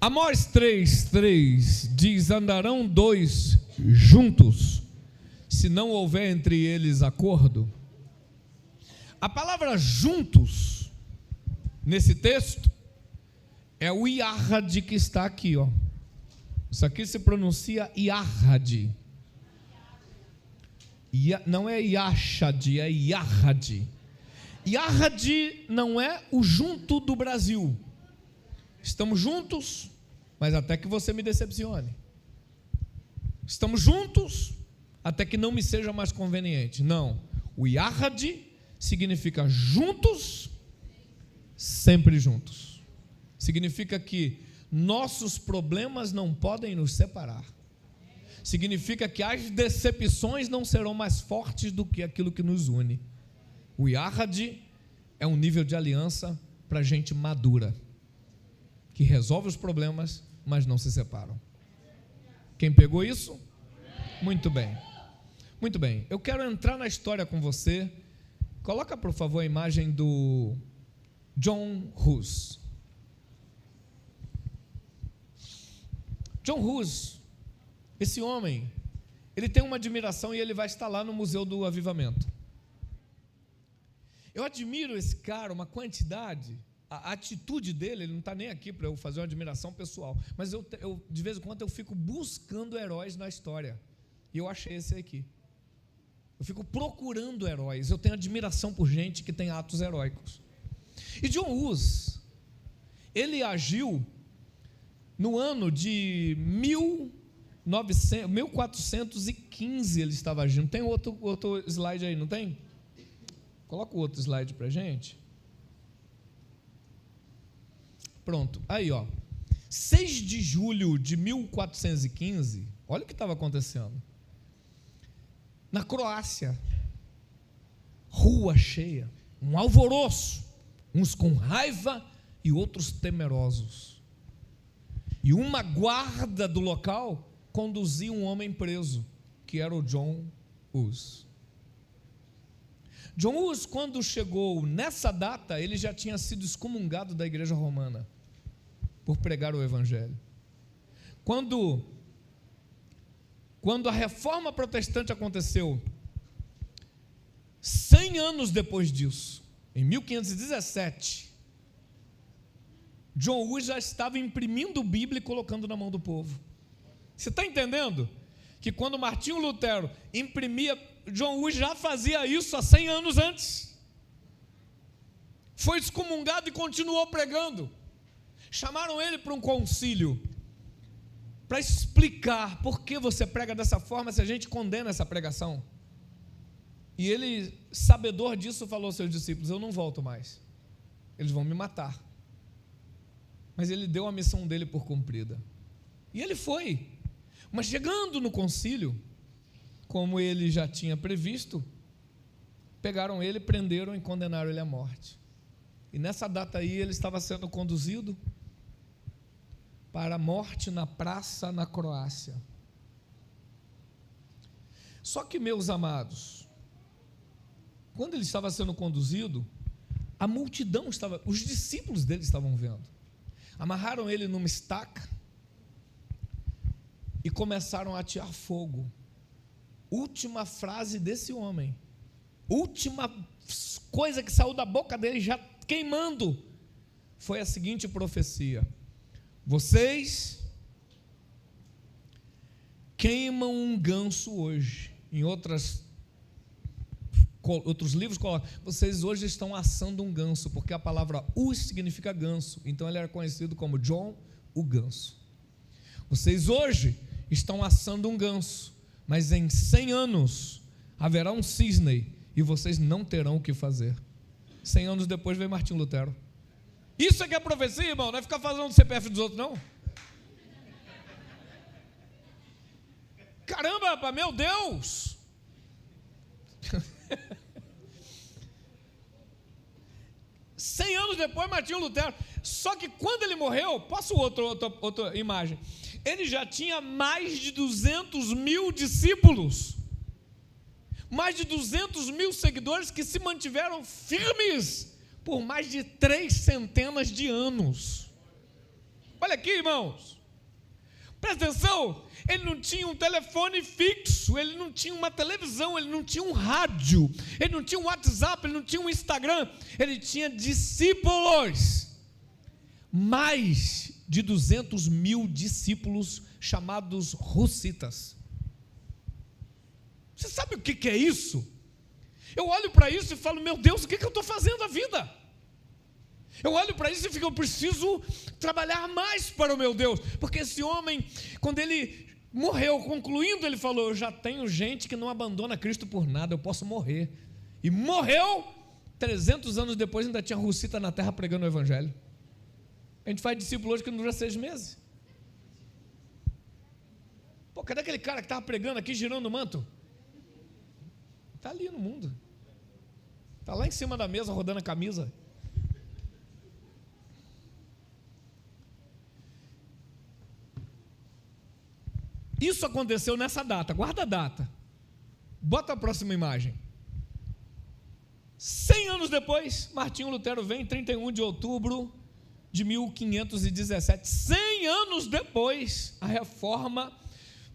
Amós 3:3 diz: andarão dois juntos, se não houver entre eles acordo. A palavra juntos, nesse texto, é o iarrad que está aqui, ó. Isso aqui se pronuncia iarrad. Não é iachad, é iarrad. Iarrad não é o junto do Brasil. Estamos juntos, mas até que você me decepcione. Estamos juntos, até que não me seja mais conveniente. Não, o iarrad significa juntos, sempre juntos. Significa que nossos problemas não podem nos separar. Significa que as decepções não serão mais fortes do que aquilo que nos une. O iarrad é um nível de aliança para gente madura, que resolve os problemas, mas não se separam. Quem pegou isso? Muito bem. Muito bem. Eu quero entrar na história com você. Coloca, por favor, a imagem do John Hus. John Hus, esse homem, ele tem uma admiração e ele vai estar lá no Museu do Avivamento. Eu admiro esse cara, uma quantidade. A atitude dele, ele não está nem aqui para eu fazer uma admiração pessoal, mas eu, de vez em quando, eu fico buscando heróis na história, e eu achei esse aqui. Eu fico procurando heróis, eu tenho admiração por gente que tem atos heróicos. E John Hus, ele agiu no ano de 1415, ele estava agindo. Tem outro slide aí, não tem? Coloca o outro slide para a gente. Pronto, aí ó, 6 de julho de 1415, olha o que estava acontecendo. Na Croácia, rua cheia, um alvoroço, uns com raiva e outros temerosos. E uma guarda do local conduzia um homem preso, que era o John Hus. John Hus, quando chegou nessa data, ele já tinha sido excomungado da igreja romana por pregar o evangelho. Quando a reforma protestante aconteceu, 100 anos depois disso, em 1517, John Hus já estava imprimindo Bíblia e colocando na mão do povo. Você está entendendo? Que quando Martinho Lutero imprimia, John Hus já fazia isso há 100 anos antes. Foi excomungado e continuou pregando. Chamaram ele para um concílio, para explicar por que você prega dessa forma se a gente condena essa pregação. E ele, sabedor disso, falou aos seus discípulos: eu não volto mais, eles vão me matar. Mas ele deu a missão dele por cumprida. E ele foi. Mas chegando no concílio, como ele já tinha previsto, pegaram ele, prenderam e condenaram ele à morte. E nessa data aí ele estava sendo conduzido para a morte na praça na Croácia. Só que, meus amados, quando ele estava sendo conduzido, a multidão estava, os discípulos dele estavam vendo. Amarraram ele numa estaca e começaram a atear fogo. Última frase desse homem, última coisa que saiu da boca dele, já queimando, foi a seguinte profecia: vocês queimam um ganso hoje. Em outros livros colocam: vocês hoje estão assando um ganso, porque a palavra Hus significa ganso, então ele era conhecido como John o Ganso. Vocês hoje estão assando um ganso, mas em 100 anos haverá um cisne e vocês não terão o que fazer. 100 anos depois veio Martinho Lutero. Isso é que é profecia, irmão, não é ficar falando do CPF dos outros, não. Caramba, rapaz, meu Deus! 100 anos depois, Martinho Lutero. Só que quando ele morreu, posso outra imagem, ele já tinha mais de 200 mil discípulos, mais de 200 mil seguidores que se mantiveram firmes por mais de 3 centenas de anos. Olha aqui, irmãos, presta atenção, ele não tinha um telefone fixo, ele não tinha uma televisão, ele não tinha um rádio, ele não tinha um WhatsApp, ele não tinha um Instagram, ele tinha discípulos, mais de 200 mil discípulos chamados russitas. Você sabe o que é isso? Eu olho para isso e falo, meu Deus, o que eu estou fazendo da vida? Eu olho para isso e fico, eu preciso trabalhar mais para o meu Deus, porque esse homem, quando ele morreu, concluindo, ele falou, eu já tenho gente que não abandona Cristo por nada, eu posso morrer. E morreu, 300 anos depois ainda tinha russita na terra pregando o evangelho. A gente faz discípulo hoje que não dura 6 meses. Pô, cadê aquele cara que estava pregando aqui, girando o manto? Está ali no mundo, está lá em cima da mesa rodando a camisa. Isso aconteceu nessa data, guarda a data, bota a próxima imagem. 100 anos depois, Martinho Lutero vem, 31 de outubro de 1517, 100 anos depois, a reforma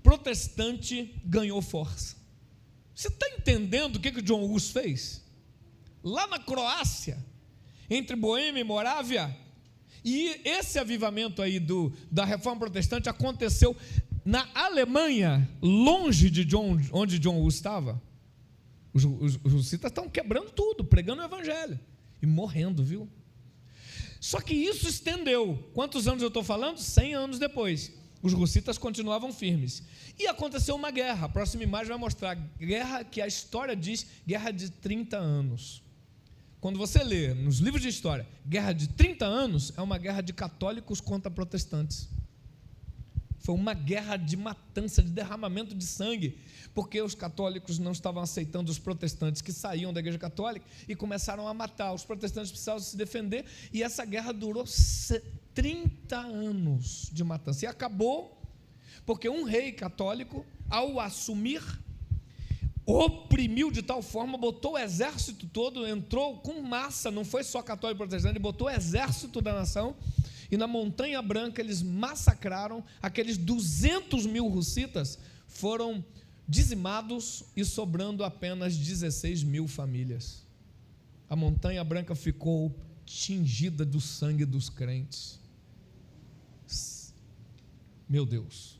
protestante ganhou força. Você está entendendo o que John Hus fez? Lá na Croácia, entre Boêmia e Morávia, e esse avivamento aí da reforma protestante aconteceu na Alemanha, longe de onde John Hus estava. Os russitas estão quebrando tudo, pregando o evangelho e morrendo, viu? Só que isso estendeu. Quantos anos eu estou falando? 100 anos depois. Os russitas continuavam firmes. E aconteceu uma guerra. A próxima imagem vai mostrar guerra que a história diz, guerra de 30 anos. Quando você lê nos livros de história, guerra de 30 anos, é uma guerra de católicos contra protestantes. Foi uma guerra de matança, de derramamento de sangue, porque os católicos não estavam aceitando os protestantes que saíam da igreja católica e começaram a matar. Os protestantes precisavam se defender e essa guerra durou 30 anos de matança. E acabou porque um rei católico, ao assumir, oprimiu de tal forma, botou o exército todo, entrou com massa, não foi só católico e protestante, ele botou o exército da nação, e na Montanha Branca eles massacraram, aqueles 200 mil russitas foram dizimados e sobrando apenas 16 mil famílias. A Montanha Branca ficou tingida do sangue dos crentes. Meu Deus,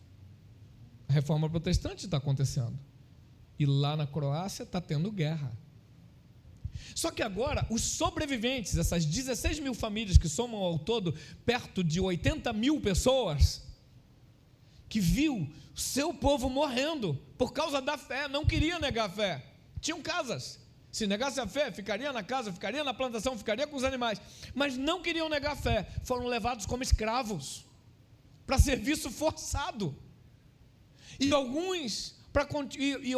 a reforma protestante está acontecendo, e lá na Croácia está tendo guerra. Só que agora, os sobreviventes, essas 16 mil famílias que somam ao todo perto de 80 mil pessoas, que viu seu povo morrendo por causa da fé, não queria negar a fé, tinham casas, se negasse a fé, ficaria na casa, ficaria na plantação, ficaria com os animais, mas não queriam negar a fé, foram levados como escravos, para serviço forçado, e alguns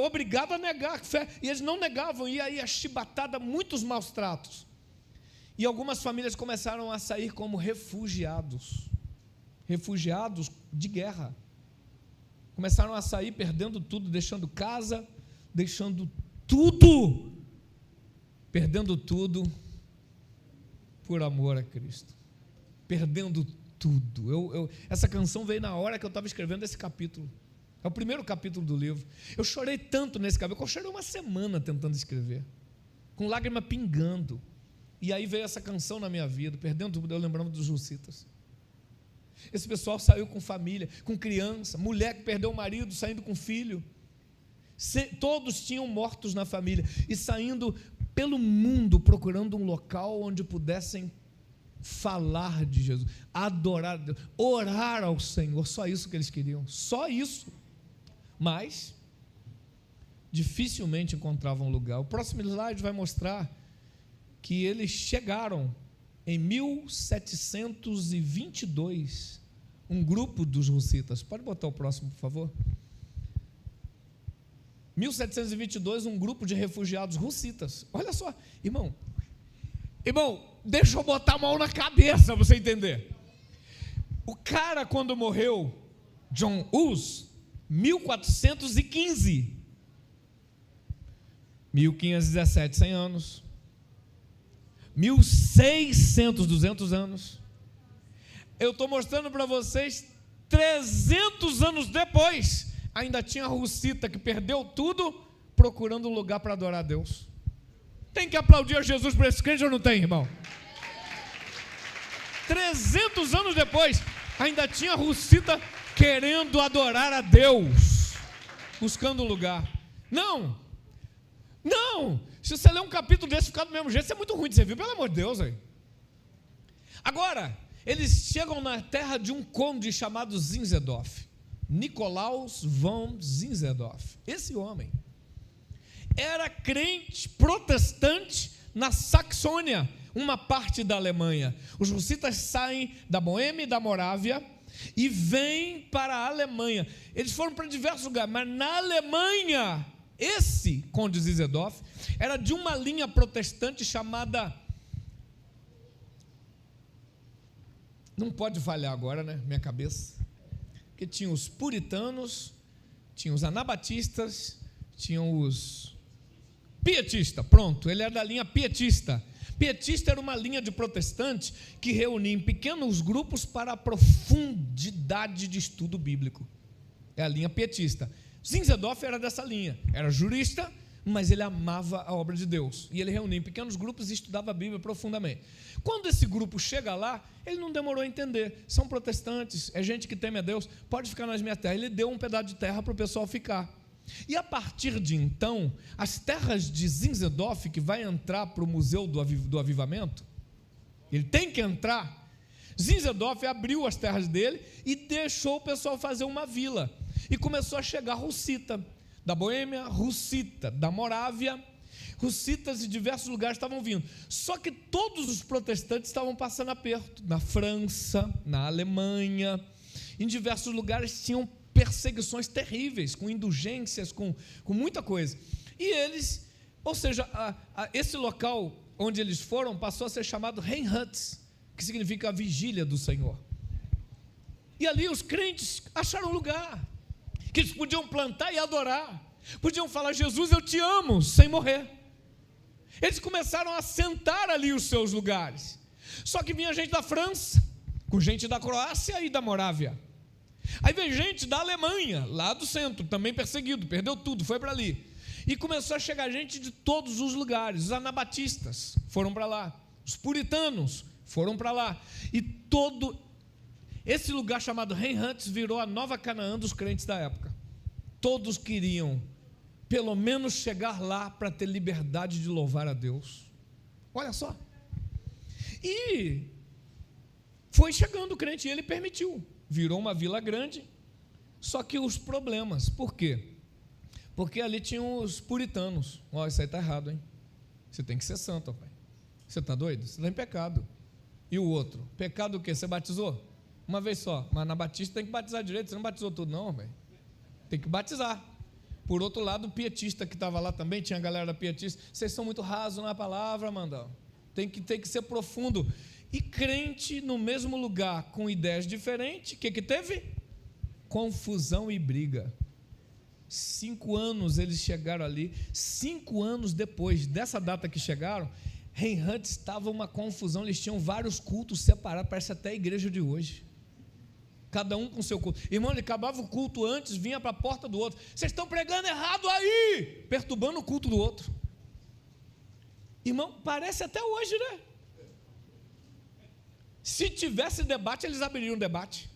obrigado a negar a fé, e eles não negavam, e aí a chibatada, muitos maus tratos, e algumas famílias começaram a sair como refugiados de guerra, começaram a sair perdendo tudo, deixando casa, deixando tudo, perdendo tudo, por amor a Cristo, perdendo tudo. Essa canção veio na hora que eu estava escrevendo esse capítulo. É o primeiro capítulo do livro. Eu chorei tanto nesse capítulo, eu chorei uma semana tentando escrever, com lágrima pingando, e aí veio essa canção na minha vida, perdendo tudo, eu lembrando dos russitas. Esse pessoal saiu com família, com criança, mulher que perdeu o marido, saindo com filho, todos tinham mortos na família, e saindo pelo mundo, procurando um local onde pudessem falar de Jesus, adorar a Deus, orar ao Senhor, só isso que eles queriam, só isso. Mas dificilmente encontravam lugar. O próximo slide vai mostrar que eles chegaram em 1722, um grupo dos russitas. Pode botar o próximo, por favor? 1722, um grupo de refugiados russitas. Olha só, irmão, deixa eu botar a mão na cabeça para você entender. O cara, quando morreu, John Hus, 1415, 1517, 100 anos. 1.600, 200 anos. Eu estou mostrando para vocês, 300 anos depois, ainda tinha a russita que perdeu tudo, procurando um lugar para adorar a Deus. Tem que aplaudir a Jesus por esse crente ou não tem, irmão? 300 anos depois, ainda tinha a russita querendo adorar a Deus, buscando um lugar. Não, se você ler um capítulo desse e ficar do mesmo jeito, isso é muito ruim de você ver, pelo amor de Deus. Aí. Agora, eles chegam na terra de um conde chamado Zinzendorf, Nicolaus von Zinzendorf. Esse homem era crente protestante na Saxônia, uma parte da Alemanha. Os russitas saem da Boêmia e da Morávia e vêm para a Alemanha. Eles foram para diversos lugares, mas na Alemanha, esse conde Zinzendorf era de uma linha protestante chamada... Não pode falhar agora, né? Minha cabeça. Porque tinha os puritanos, tinha os anabatistas, tinham os pietistas. Pronto, ele era da linha pietista. Pietista era uma linha de protestante que reunia em pequenos grupos para a profundidade de estudo bíblico. É a linha pietista. Zinzendorf era dessa linha. Era jurista, mas ele amava a obra de Deus. E ele reunia em pequenos grupos e estudava a Bíblia profundamente. Quando esse grupo chega lá, ele não demorou a entender. São protestantes, é gente que teme a Deus, pode ficar nas minhas terras. Ele deu um pedaço de terra para o pessoal ficar. E a partir de então, as terras de Zinzendorf, que vai entrar para o Museu do Avivamento, ele tem que entrar. Zinzendorf abriu as terras dele e deixou o pessoal fazer uma vila. E começou a chegar russita da Boêmia, russita da Morávia, russitas de diversos lugares estavam vindo. Só que todos os protestantes estavam passando aperto. Na França, na Alemanha, em diversos lugares tinham perseguições terríveis, com indulgências, com muita coisa. E eles, ou seja, esse local onde eles foram passou a ser chamado Reinhutz, que significa a vigília do Senhor. E ali os crentes acharam um lugar que eles podiam plantar e adorar, podiam falar: Jesus, eu te amo, sem morrer. Eles começaram a assentar ali os seus lugares. Só que vinha gente da França, com gente da Croácia e da Morávia. Aí veio gente da Alemanha, lá do centro, também perseguido, perdeu tudo, foi para ali. E começou a chegar gente de todos os lugares. Os anabatistas foram para lá, os puritanos foram para lá. E todo esse lugar chamado Reinhutz virou a nova Canaã dos crentes da época. Todos queriam pelo menos chegar lá para ter liberdade de louvar a Deus. Olha só. E foi chegando o crente e ele permitiu. Virou uma vila grande, só que os problemas. Por quê? Porque ali tinham os puritanos. Ó, isso aí está errado, hein? Você tem que ser santo, pai. Você está doido? Você está em pecado. E o outro? Pecado o quê? Você batizou? Uma vez só. Mas na batista tem que batizar direito. Você não batizou tudo não, pai. Tem que batizar. Por outro lado, o pietista que estava lá também, tinha a galera pietista. Vocês são muito rasos na palavra, Mandão. Tem que ser profundo. E crente no mesmo lugar, com ideias diferentes, o que teve? Confusão e briga. 5 anos eles chegaram ali. 5 anos depois dessa data que chegaram, Reinhutz estava uma confusão. Eles tinham vários cultos separados, parece até a igreja de hoje. Cada um com seu culto. Irmão, ele acabava o culto antes, vinha para a porta do outro. Vocês estão pregando errado aí, perturbando o culto do outro. Irmão, parece até hoje, né? Se tivesse debate, eles abririam um debate.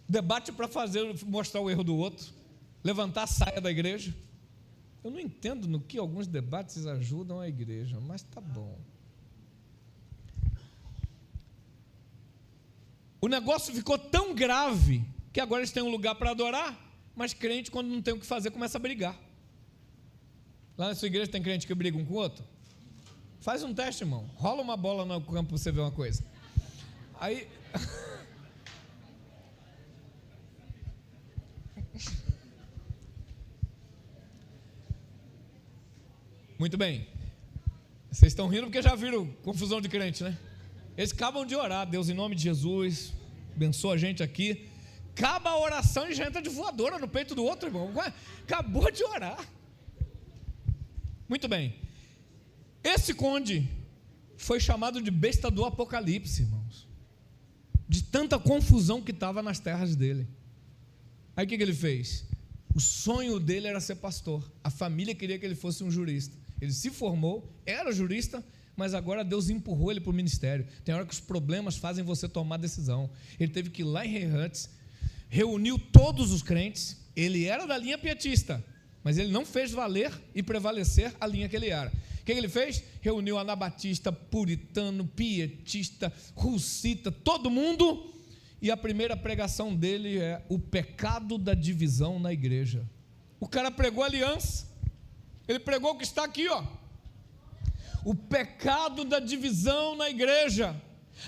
Debate para mostrar o erro do outro, levantar a saia da igreja. Eu não entendo no que alguns debates ajudam a igreja, mas tá bom. O negócio ficou tão grave que agora eles têm um lugar para adorar, mas crente, quando não tem o que fazer, começa a brigar. Lá na sua igreja tem crente que briga um com o outro? Faz um teste, irmão. Rola uma bola no campo para você ver uma coisa. Aí... Muito bem. Vocês estão rindo porque já viram confusão de crente, né? Eles acabam de orar. Deus, em nome de Jesus, abençoa a gente aqui. Acaba a oração e já entra de voadora no peito do outro, irmão. Acabou de orar. Muito bem. Esse conde foi chamado de besta do Apocalipse, irmãos, de tanta confusão que estava nas terras dele. Aí o que ele fez? O sonho dele era ser pastor, a família queria que ele fosse um jurista. Ele se formou, era jurista, mas agora Deus empurrou ele para o ministério. Tem hora que os problemas fazem você tomar decisão. Ele teve que ir lá em Rei-Hantz, reuniu todos os crentes. Ele era da linha pietista, mas ele não fez valer e prevalecer a linha que ele era. O que ele fez? Reuniu anabatista, puritano, pietista, russita, todo mundo, e a primeira pregação dele é o pecado da divisão na igreja. O cara pregou aliança, ele pregou o que está aqui, ó, o pecado da divisão na igreja.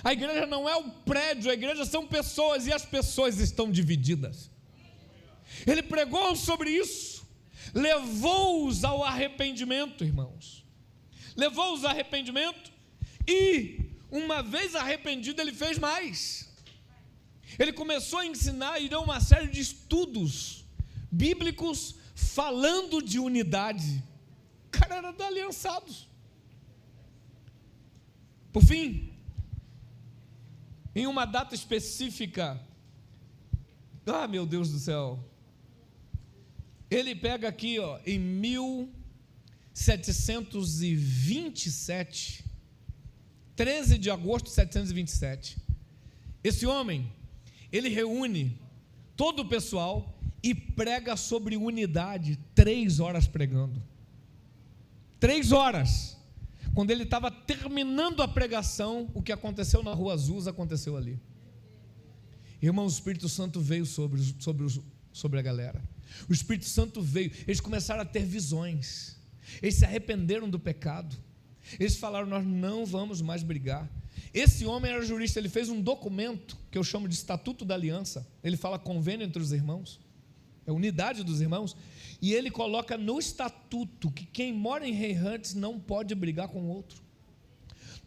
A igreja não é um prédio, a igreja são pessoas, e as pessoas estão divididas. Ele pregou sobre isso, levou-os ao arrependimento, irmãos, levou-os ao arrependimento, e uma vez arrependido ele fez mais. Ele começou a ensinar e deu uma série de estudos bíblicos falando de unidade. O cara era da Aliançados. Por fim, em uma data específica, meu Deus do céu, ele pega aqui, ó, em 1727, 13 de agosto de 1727, esse homem, ele reúne todo o pessoal e prega sobre unidade, 3 horas pregando, 3 horas. Quando ele estava terminando a pregação, o que aconteceu na Rua Azusa aconteceu ali. Irmão, o Espírito Santo veio sobre a galera. O Espírito Santo veio, eles começaram a ter visões, eles se arrependeram do pecado, eles falaram: nós não vamos mais brigar. Esse homem era jurista, ele fez um documento que eu chamo de Estatuto da Aliança. Ele fala convênio entre os irmãos, é unidade dos irmãos, e ele coloca no estatuto que quem mora em Rei-Hantz não pode brigar com o outro.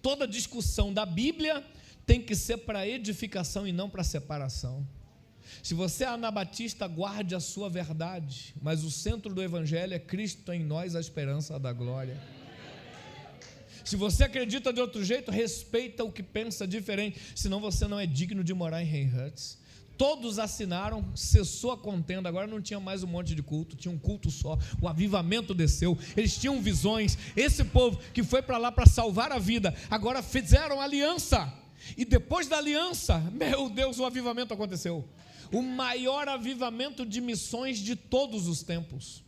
Toda discussão da Bíblia tem que ser para edificação e não para separação. Se você é anabatista, guarde a sua verdade, mas o centro do evangelho é Cristo em nós, a esperança da glória. Se você acredita de outro jeito, respeita o que pensa diferente, senão você não é digno de morar em Rei-Hantz. Todos assinaram, cessou a contenda, agora não tinha mais um monte de culto, tinha um culto só, o avivamento desceu, eles tinham visões. Esse povo que foi para lá para salvar a vida, agora fizeram aliança, e depois da aliança, meu Deus, o avivamento aconteceu, o maior avivamento de missões de todos os tempos.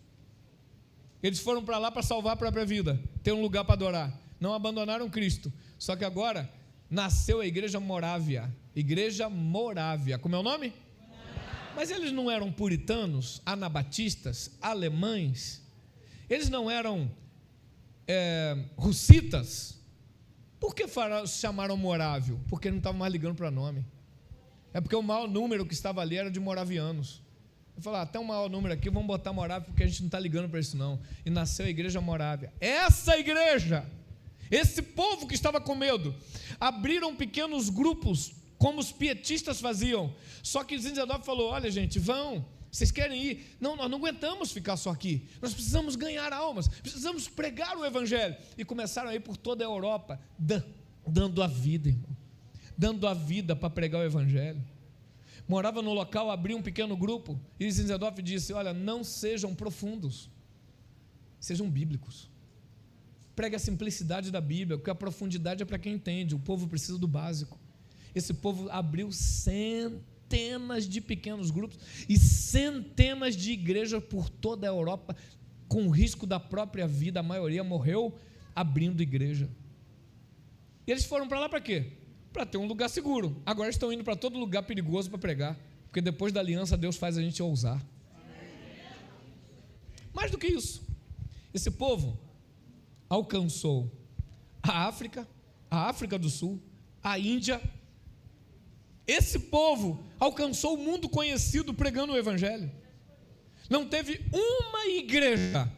Eles foram para lá para salvar a própria vida, ter um lugar para adorar, não abandonaram Cristo, só que agora nasceu a Igreja Morávia. Igreja Morávia, como é o nome? Mas eles não eram puritanos, anabatistas, alemães, eles não eram russitas. Por que chamaram Morávio? Porque não estavam mais ligando para nome. É porque o maior número que estava ali era de moravianos. Eu falei: até um maior número aqui, vamos botar Morávia, porque a gente não está ligando para isso não. E nasceu a Igreja Morávia. Essa igreja, esse povo que estava com medo, abriram pequenos grupos, como os pietistas faziam. Só que Zinzendorf falou: olha gente, vocês querem ir? Não, nós não aguentamos ficar só aqui, nós precisamos ganhar almas, precisamos pregar o evangelho. E começaram a ir por toda a Europa, dando a vida, irmão, dando a vida para pregar o evangelho. Morava no local, abriu um pequeno grupo, e Zinzendorf disse: olha, não sejam profundos, sejam bíblicos. Pregue a simplicidade da Bíblia, porque a profundidade é para quem entende, o povo precisa do básico. Esse povo abriu centenas de pequenos grupos e centenas de igrejas por toda a Europa, com o risco da própria vida. A maioria morreu abrindo igreja. E eles foram para lá para quê? Para ter um lugar seguro. Agora estão indo para todo lugar perigoso para pregar, porque depois da aliança Deus faz a gente ousar. Mais do que isso, esse povo alcançou a África do Sul, a Índia. Esse povo alcançou o mundo conhecido pregando o evangelho. Não teve uma igreja,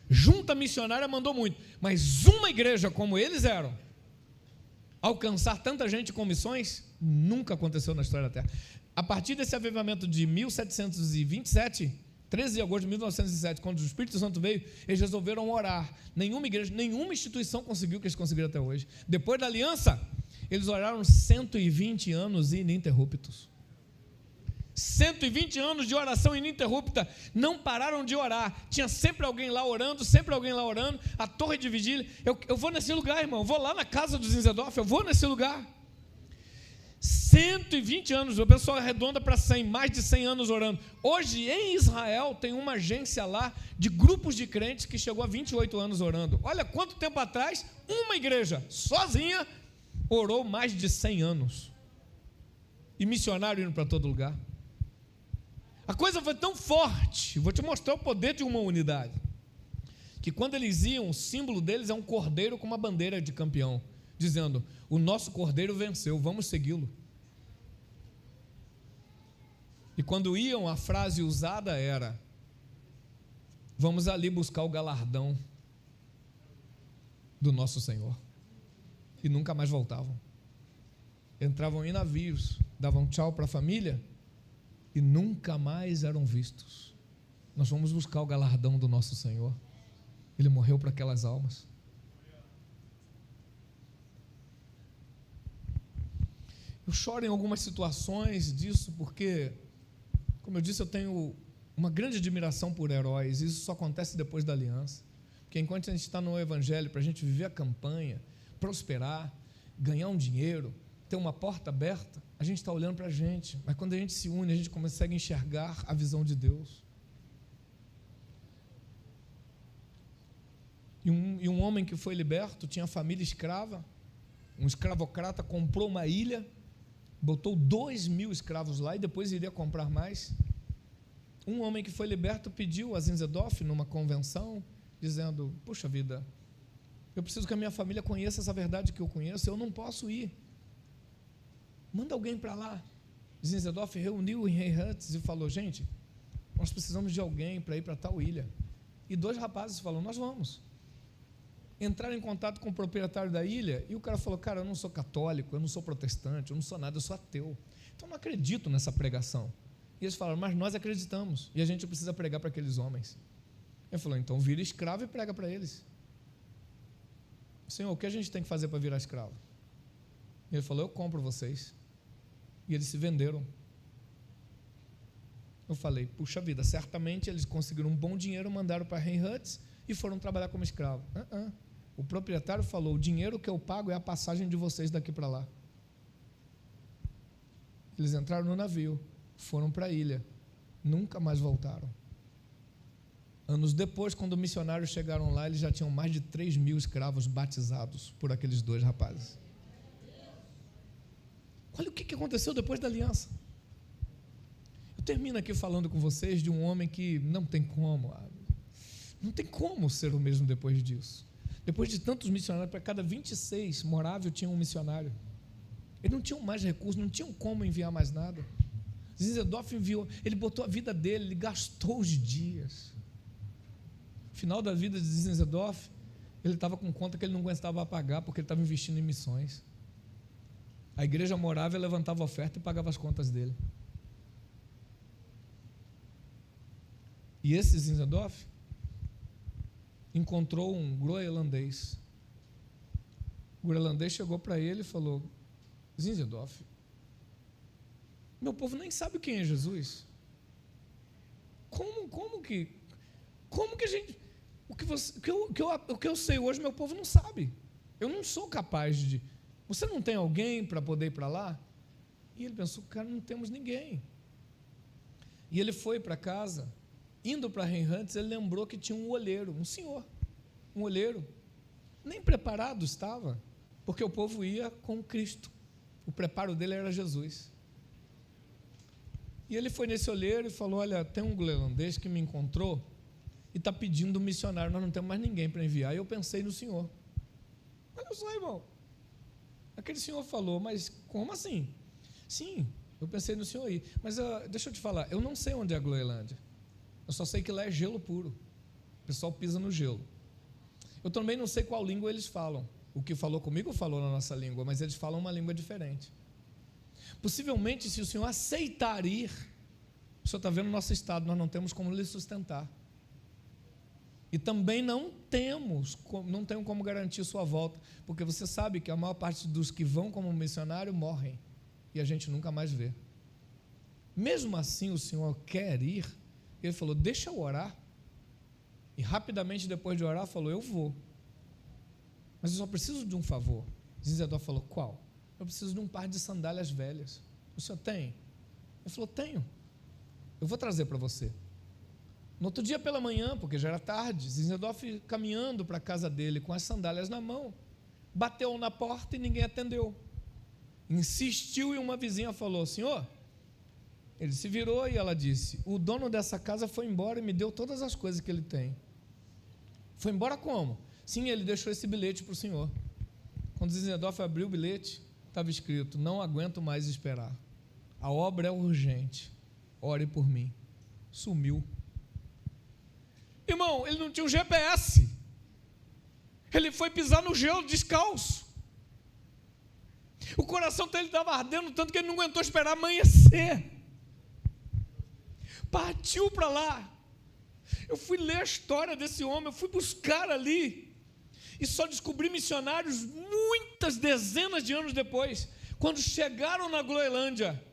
junta missionária mandou muito, mas uma igreja como eles eram, alcançar tanta gente com missões, nunca aconteceu na história da terra. A partir desse avivamento de 1727, 13 de agosto de 1907, quando o Espírito Santo veio, eles resolveram orar. Nenhuma igreja, nenhuma instituição conseguiu o que eles conseguiram até hoje. Depois da aliança, eles oraram 120 anos ininterruptos. 120 anos de oração ininterrupta, não pararam de orar, tinha sempre alguém lá orando, a torre de vigília, eu vou nesse lugar, irmão, eu vou lá na casa do Zinzendorf, eu vou nesse lugar. 120 anos, o pessoal arredonda para 100, mais de 100 anos orando. Hoje em Israel tem uma agência lá de grupos de crentes que chegou a 28 anos orando. Olha quanto tempo atrás uma igreja sozinha orou mais de 100 anos, e missionário indo para todo lugar. A coisa foi tão forte, vou te mostrar o poder de uma unidade, que quando eles iam, o símbolo deles é um cordeiro com uma bandeira de campeão, dizendo: o nosso cordeiro venceu, vamos segui-lo. E quando iam, a frase usada era: vamos ali buscar o galardão do nosso Senhor. E nunca mais voltavam. Entravam em navios, davam tchau para a família e nunca mais eram vistos. Nós vamos buscar o galardão do nosso Senhor. Ele morreu para aquelas almas. Eu choro em algumas situações disso, porque, como eu disse, eu tenho uma grande admiração por heróis. Isso só acontece depois da aliança. Porque enquanto a gente está no Evangelho, para a gente viver a campanha, prosperar, ganhar um dinheiro, ter uma porta aberta, a gente está olhando para a gente, mas quando a gente se une, a gente consegue enxergar a visão de Deus. E um homem que foi liberto, tinha família escrava, um escravocrata comprou uma ilha, botou 2.000 escravos lá e depois iria comprar mais. Um homem que foi liberto pediu a Zinzendorf numa convenção, dizendo: puxa vida, eu preciso que a minha família conheça essa verdade que eu conheço, eu não posso ir. Manda alguém para lá. Zinzendorf reuniu em Reinhardts e falou: gente, nós precisamos de alguém para ir para tal ilha. E 2 rapazes falaram: nós vamos. Entraram em contato com o proprietário da ilha e o cara falou: cara, eu não sou católico, eu não sou protestante, eu não sou nada, eu sou ateu, então eu não acredito nessa pregação. E eles falaram: mas nós acreditamos e a gente precisa pregar para aqueles homens. Ele falou: então vira escravo e prega para eles. Senhor, o que a gente tem que fazer para virar escravo? E ele falou: eu compro vocês. E eles se venderam. Eu falei: puxa vida, certamente eles conseguiram um bom dinheiro, mandaram para Reinhardts e foram trabalhar como escravo. O proprietário falou: o dinheiro que eu pago é a passagem de vocês daqui para lá. Eles entraram no navio, foram para a ilha, nunca mais voltaram. Anos depois, quando missionários chegaram lá, eles já tinham mais de 3.000 escravos batizados por aqueles 2 rapazes. Olha o que aconteceu depois da aliança. Eu termino aqui falando com vocês de um homem que não tem como ser o mesmo depois disso. Depois de tantos missionários, para cada 26 morável tinha um missionário. Eles não tinham mais recursos, não tinham como enviar mais nada. Zinzendorf enviou, ele botou a vida dele, ele gastou os dias. No final da vida de Zinzendorf, ele estava com conta que ele não aguentava pagar, porque ele estava investindo em missões. A igreja morável levantava a oferta e pagava as contas dele. E esse Zinzendorf encontrou um groenlandês. O groenlandês chegou para ele e falou: Zinzendorf, meu povo nem sabe quem é Jesus. Como que a gente... O que eu sei hoje, meu povo não sabe. Eu não sou capaz de... Você não tem alguém para poder ir para lá? E ele pensou: cara, não temos ninguém. E ele foi para casa, indo para Reinhardts, ele lembrou que tinha um olheiro, um senhor, um olheiro, nem preparado estava, porque o povo ia com Cristo, o preparo dele era Jesus. E ele foi nesse olheiro e falou: olha, tem um groenlandês que me encontrou e está pedindo um missionário, nós não temos mais ninguém para enviar. E eu pensei no senhor. Olha só, irmão, aquele senhor falou: mas como assim? Sim, eu pensei no senhor aí, mas deixa eu te falar, eu não sei onde é a Groenlândia, eu só sei que lá é gelo puro, o pessoal pisa no gelo. Eu também não sei qual língua eles falam. O que falou comigo falou na nossa língua, mas eles falam uma língua diferente. Possivelmente, se o senhor aceitar ir, O senhor está vendo o nosso estado, nós não temos como lhe sustentar. E também não temos como garantir sua volta, porque você sabe que a maior parte dos que vão como missionário morrem, e a gente nunca mais vê. Mesmo assim, o senhor quer ir? Ele falou, deixa eu orar. E rapidamente depois de orar, falou, eu vou. Mas eu só preciso de um favor. Zinzedorf falou, qual? Eu preciso de um par de sandálias velhas. O senhor tem? Ele falou, tenho. Eu vou trazer para você. No outro dia pela manhã, porque já era tarde, Zinzendorf caminhando para a casa dele com as sandálias na mão, bateu na porta e ninguém atendeu. Insistiu e uma vizinha falou, senhor? Ele se virou e ela disse, o dono dessa casa foi embora e me deu todas as coisas que ele tem. Foi embora como? Sim, ele deixou esse bilhete para o senhor. Quando Zinzendorf abriu o bilhete, estava escrito, não aguento mais esperar. A obra é urgente. Ore por mim. Sumiu. Irmão, ele não tinha um GPS. Ele foi pisar no gelo descalço. O coração dele estava ardendo tanto que ele não aguentou esperar amanhecer. Partiu para lá. Eu fui ler a história desse homem, eu fui buscar ali. E só descobri missionários muitas dezenas de anos depois, quando chegaram na Groenlândia.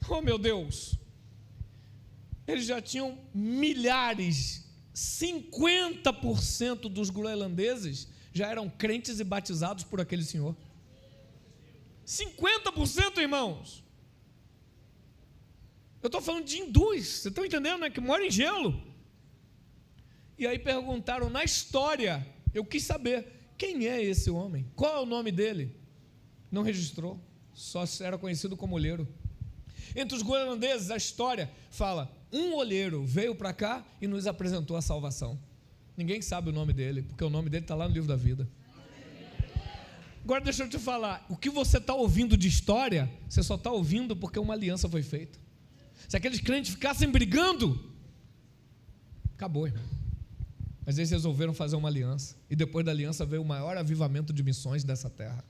Oh meu Deus! Eles já tinham milhares, 50% dos groenlandeses já eram crentes e batizados por aquele senhor. 50%, irmãos. Eu estou falando de hindus, vocês estão entendendo, né? Que moram em gelo. E aí perguntaram na história, eu quis saber, quem é esse homem? Qual é o nome dele? Não registrou, só era conhecido como olheiro. Entre os groenlandeses, a história fala, um olheiro veio para cá e nos apresentou a salvação. Ninguém sabe o nome dele, porque o nome dele está lá no livro da vida. Agora deixa eu te falar, o que você está ouvindo de história, você só está ouvindo porque uma aliança foi feita. Se aqueles crentes ficassem brigando, acabou, irmão. Mas eles resolveram fazer uma aliança, e depois da aliança veio o maior avivamento de missões dessa terra.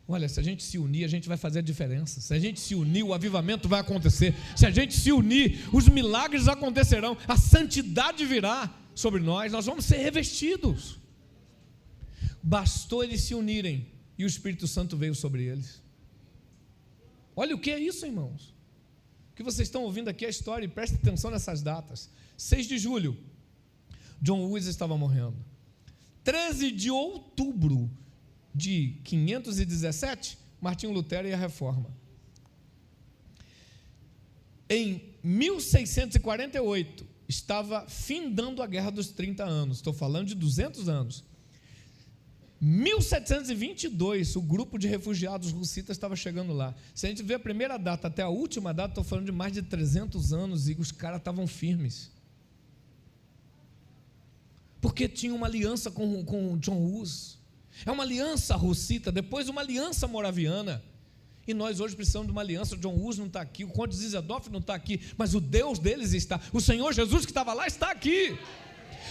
Olha, se a gente se unir, a gente vai fazer a diferença. Se a gente se unir, o avivamento vai acontecer. Se a gente se unir, os milagres acontecerão. A santidade virá sobre nós. Nós vamos ser revestidos. Bastou eles se unirem e o Espírito Santo veio sobre eles. Olha o que é isso, irmãos. O que vocês estão ouvindo aqui é a história, e prestem atenção nessas datas. 6 de julho, John Wesley estava morrendo. 13 de outubro de 517, Martinho Lutero e a Reforma. Em 1648, estava findando a Guerra dos 30 anos, estou falando de 200 anos. 1722, o grupo de refugiados russitas estava chegando lá. Se a gente ver a primeira data até a última data, estou falando de mais de 300 anos, e os caras estavam firmes. Porque tinha uma aliança com John Hus. É uma aliança russita, depois uma aliança moraviana. E nós hoje precisamos de uma aliança. John Hus não está aqui, o Conde Zinzendorf não está aqui, mas o Deus deles está. O Senhor Jesus que estava lá está aqui.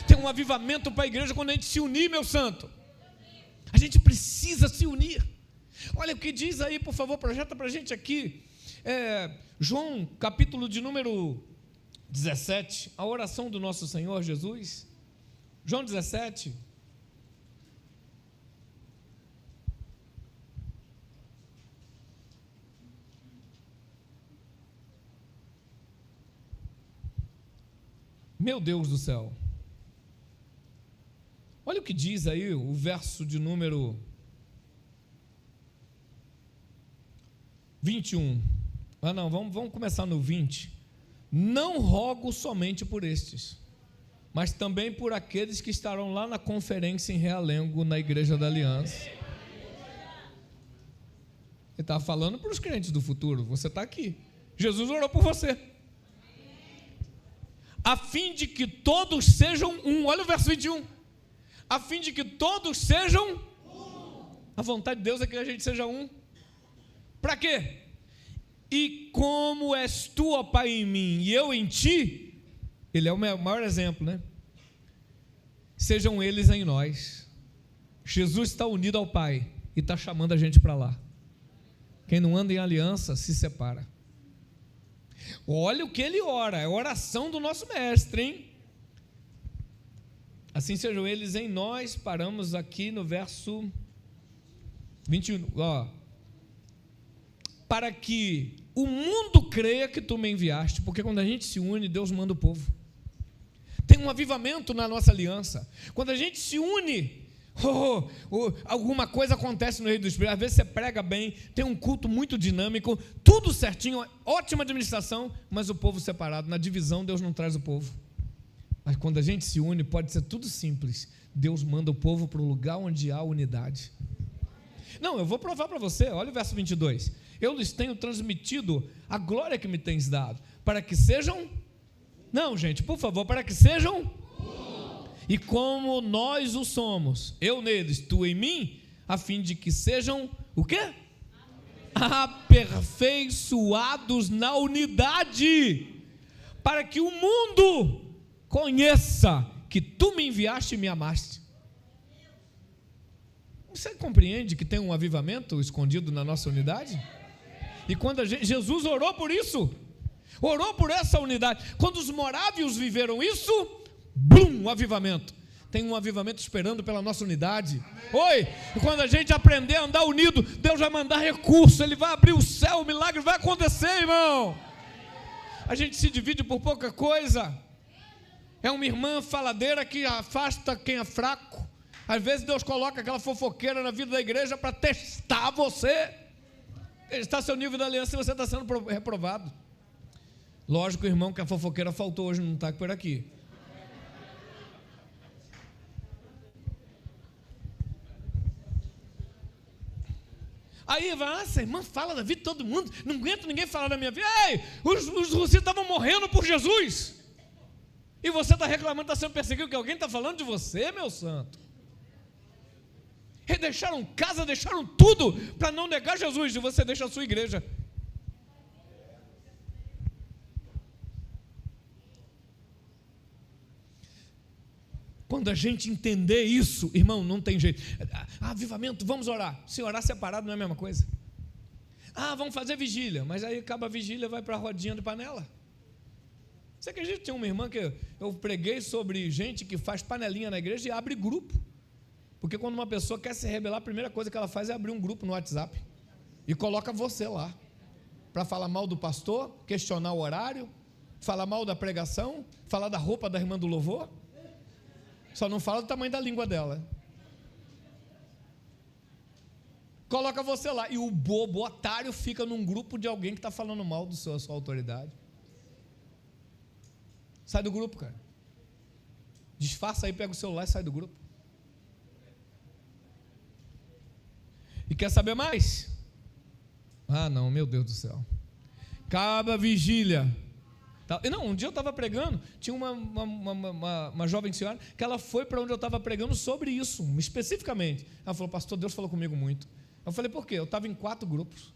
Tem um avivamento para a igreja quando a gente se unir, meu santo. A gente precisa se unir. Olha o que diz aí, por favor, projeta para a gente aqui. João, capítulo de número 17, a oração do nosso Senhor Jesus. João 17. Meu Deus do céu. Olha o que diz aí o verso de número 21. Não, vamos começar no 20. Não rogo somente por estes, mas também por aqueles que estarão lá na conferência em Realengo, na Igreja da Aliança. Ele está falando para os crentes do futuro. Você está aqui. Jesus orou por você. A fim de que todos sejam um. Olha o verso 21. A fim de que todos sejam um. A vontade de Deus é que a gente seja um. Para quê? E como és tu, ó Pai, em mim e eu em ti, ele é o maior exemplo, né? Sejam eles em nós. Jesus está unido ao Pai e está chamando a gente para lá. Quem não anda em aliança se separa. Olha o que ele ora, é a oração do nosso mestre, hein? Assim sejam eles em nós. Paramos aqui no verso 21, para que o mundo creia que tu me enviaste, porque quando a gente se une, Deus manda o povo. Tem um avivamento na nossa aliança. Quando a gente se une, alguma coisa acontece no Reino do Espírito. Às vezes você prega bem, tem um culto muito dinâmico, tudo certinho, ótima administração, mas o povo separado. Na divisão, Deus não traz o povo. Mas quando a gente se une, pode ser tudo simples. Deus manda o povo para o lugar onde há unidade. Não, eu vou provar para você. Olha o verso 22. Eu lhes tenho transmitido a glória que me tens dado, para que sejam... Não, gente, por favor, para que sejam... E como nós o somos, eu neles, tu em mim, a fim de que sejam, o quê? Aperfeiçoados na unidade, para que o mundo conheça que tu me enviaste e me amaste. Você compreende que tem um avivamento escondido na nossa unidade? E quando Jesus orou por isso, orou por essa unidade. Quando os morávios viveram isso, um avivamento. Tem um avivamento esperando pela nossa unidade. Oi, e quando a gente aprender a andar unido, Deus vai mandar recurso, Ele vai abrir o céu, o milagre vai acontecer, irmão. A gente se divide por pouca coisa. É uma irmã faladeira que afasta quem é fraco. Às vezes Deus coloca aquela fofoqueira na vida da igreja para testar você, testar seu nível de aliança, e você está sendo reprovado. Lógico, irmão, que a fofoqueira faltou hoje, não está por aqui. Aí vai, essa irmã fala da vida de todo mundo, não aguento ninguém falar da minha vida. Ei, os russinos estavam morrendo por Jesus, e você está reclamando, está sendo perseguido, que alguém está falando de você, meu santo. Eles deixaram casa, deixaram tudo para não negar Jesus, e você deixa a sua igreja. Quando a gente entender isso, irmão, não tem jeito. Avivamento, vamos orar. Se orar separado não é a mesma coisa. Vamos fazer vigília, mas aí acaba a vigília, vai para a rodinha de panela. Você acredita que tinha uma irmã que eu preguei sobre gente que faz panelinha na igreja e abre grupo? Porque quando uma pessoa quer se rebelar, a primeira coisa que ela faz é abrir um grupo no WhatsApp e coloca você lá para falar mal do pastor, questionar o horário, falar mal da pregação, falar da roupa da irmã do louvor. Só não fala do tamanho da língua dela. Coloca você lá. E o bobo, o otário, fica num grupo de alguém que está falando mal da sua autoridade. Sai do grupo, cara. Disfarça aí, pega o celular e sai do grupo. E quer saber mais? Não, meu Deus do céu. Acaba a vigília. Não, um dia eu estava pregando, tinha uma jovem senhora que ela foi para onde eu estava pregando sobre isso, especificamente. Ela falou: pastor, Deus falou comigo muito. Eu falei: por quê? Eu estava em 4 grupos.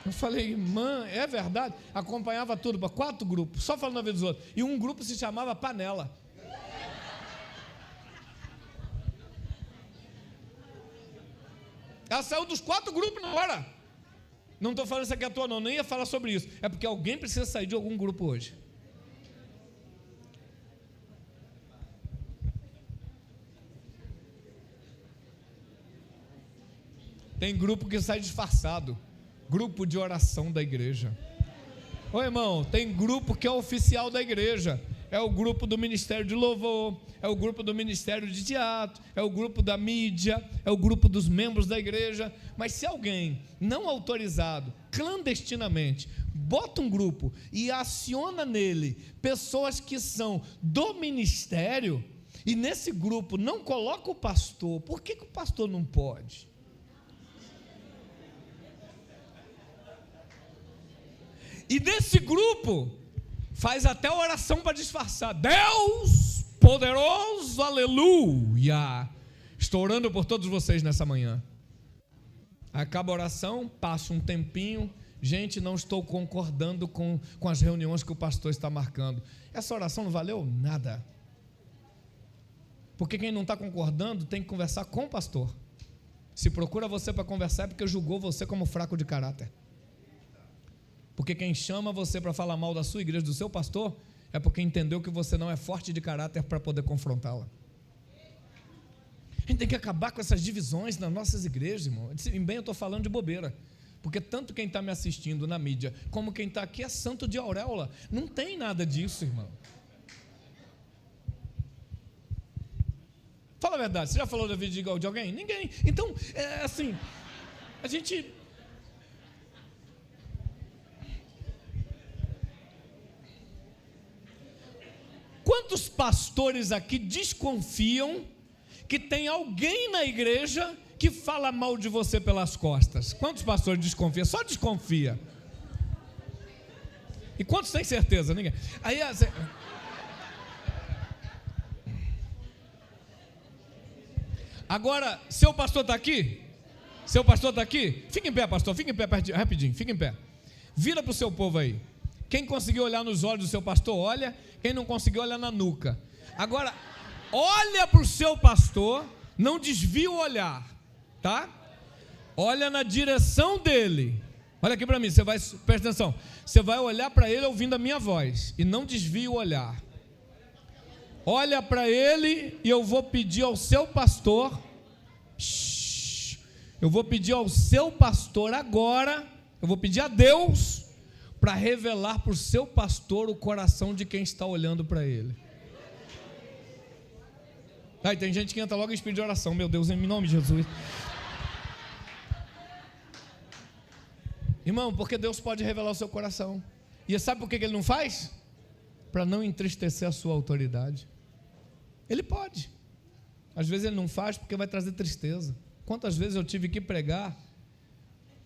Eu falei: irmã, é verdade? Acompanhava tudo para 4 grupos, só falando a vida dos outros. E um grupo se chamava Panela. Ela saiu dos 4 grupos na hora. Não estou falando isso aqui à toa, não, nem ia falar sobre isso. É porque alguém precisa sair de algum grupo hoje. Tem grupo que sai disfarçado. Grupo de oração da igreja. Ô irmão, tem grupo que é oficial da igreja. É o grupo do Ministério de Louvor, é o grupo do Ministério de Teatro, é o grupo da mídia, é o grupo dos membros da igreja. Mas se alguém não autorizado, clandestinamente, bota um grupo e aciona nele pessoas que são do ministério, e nesse grupo não coloca o pastor, por que o pastor não pode? E nesse grupo faz até oração para disfarçar. Deus poderoso, aleluia. Estou orando por todos vocês nessa manhã. Acaba a oração, passa um tempinho. Gente, não estou concordando com as reuniões que o pastor está marcando. Essa oração não valeu nada. Porque quem não está concordando tem que conversar com o pastor. Se procura você para conversar é porque julgou você como fraco de caráter. Porque quem chama você para falar mal da sua igreja, do seu pastor, é porque entendeu que você não é forte de caráter para poder confrontá-la. A gente tem que acabar com essas divisões nas nossas igrejas, irmão. Bem, eu estou falando de bobeira, porque tanto quem está me assistindo na mídia, como quem está aqui é santo de auréola. Não tem nada disso, irmão. Fala a verdade, você já falou da vida de alguém? Ninguém. Então, é assim, a gente... Quantos pastores aqui desconfiam que tem alguém na igreja que fala mal de você pelas costas? Quantos pastores desconfiam? Só desconfia. E quantos têm certeza? Ninguém. Aí, agora, seu pastor está aqui? Seu pastor está aqui? Fica em pé, pastor, fica em pé rapidinho, fica em pé. Vira para o seu povo aí. Quem conseguiu olhar nos olhos do seu pastor, olha. Quem não conseguiu, olha na nuca. Agora, olha para o seu pastor, não desvia o olhar, tá? Olha na direção dele. Olha aqui para mim, presta atenção. Você vai olhar para ele ouvindo a minha voz e não desvia o olhar. Olha para ele e eu vou pedir ao seu pastor. Eu vou pedir ao seu pastor agora. Eu vou pedir a Deus para revelar para o seu pastor o coração de quem está olhando para ele. Aí tem gente que entra logo em espírito de oração. Meu Deus, em nome de Jesus. Irmão, porque Deus pode revelar o seu coração. E sabe por que Ele não faz? Para não entristecer a sua autoridade. Ele pode. Às vezes Ele não faz porque vai trazer tristeza. Quantas vezes eu tive que pregar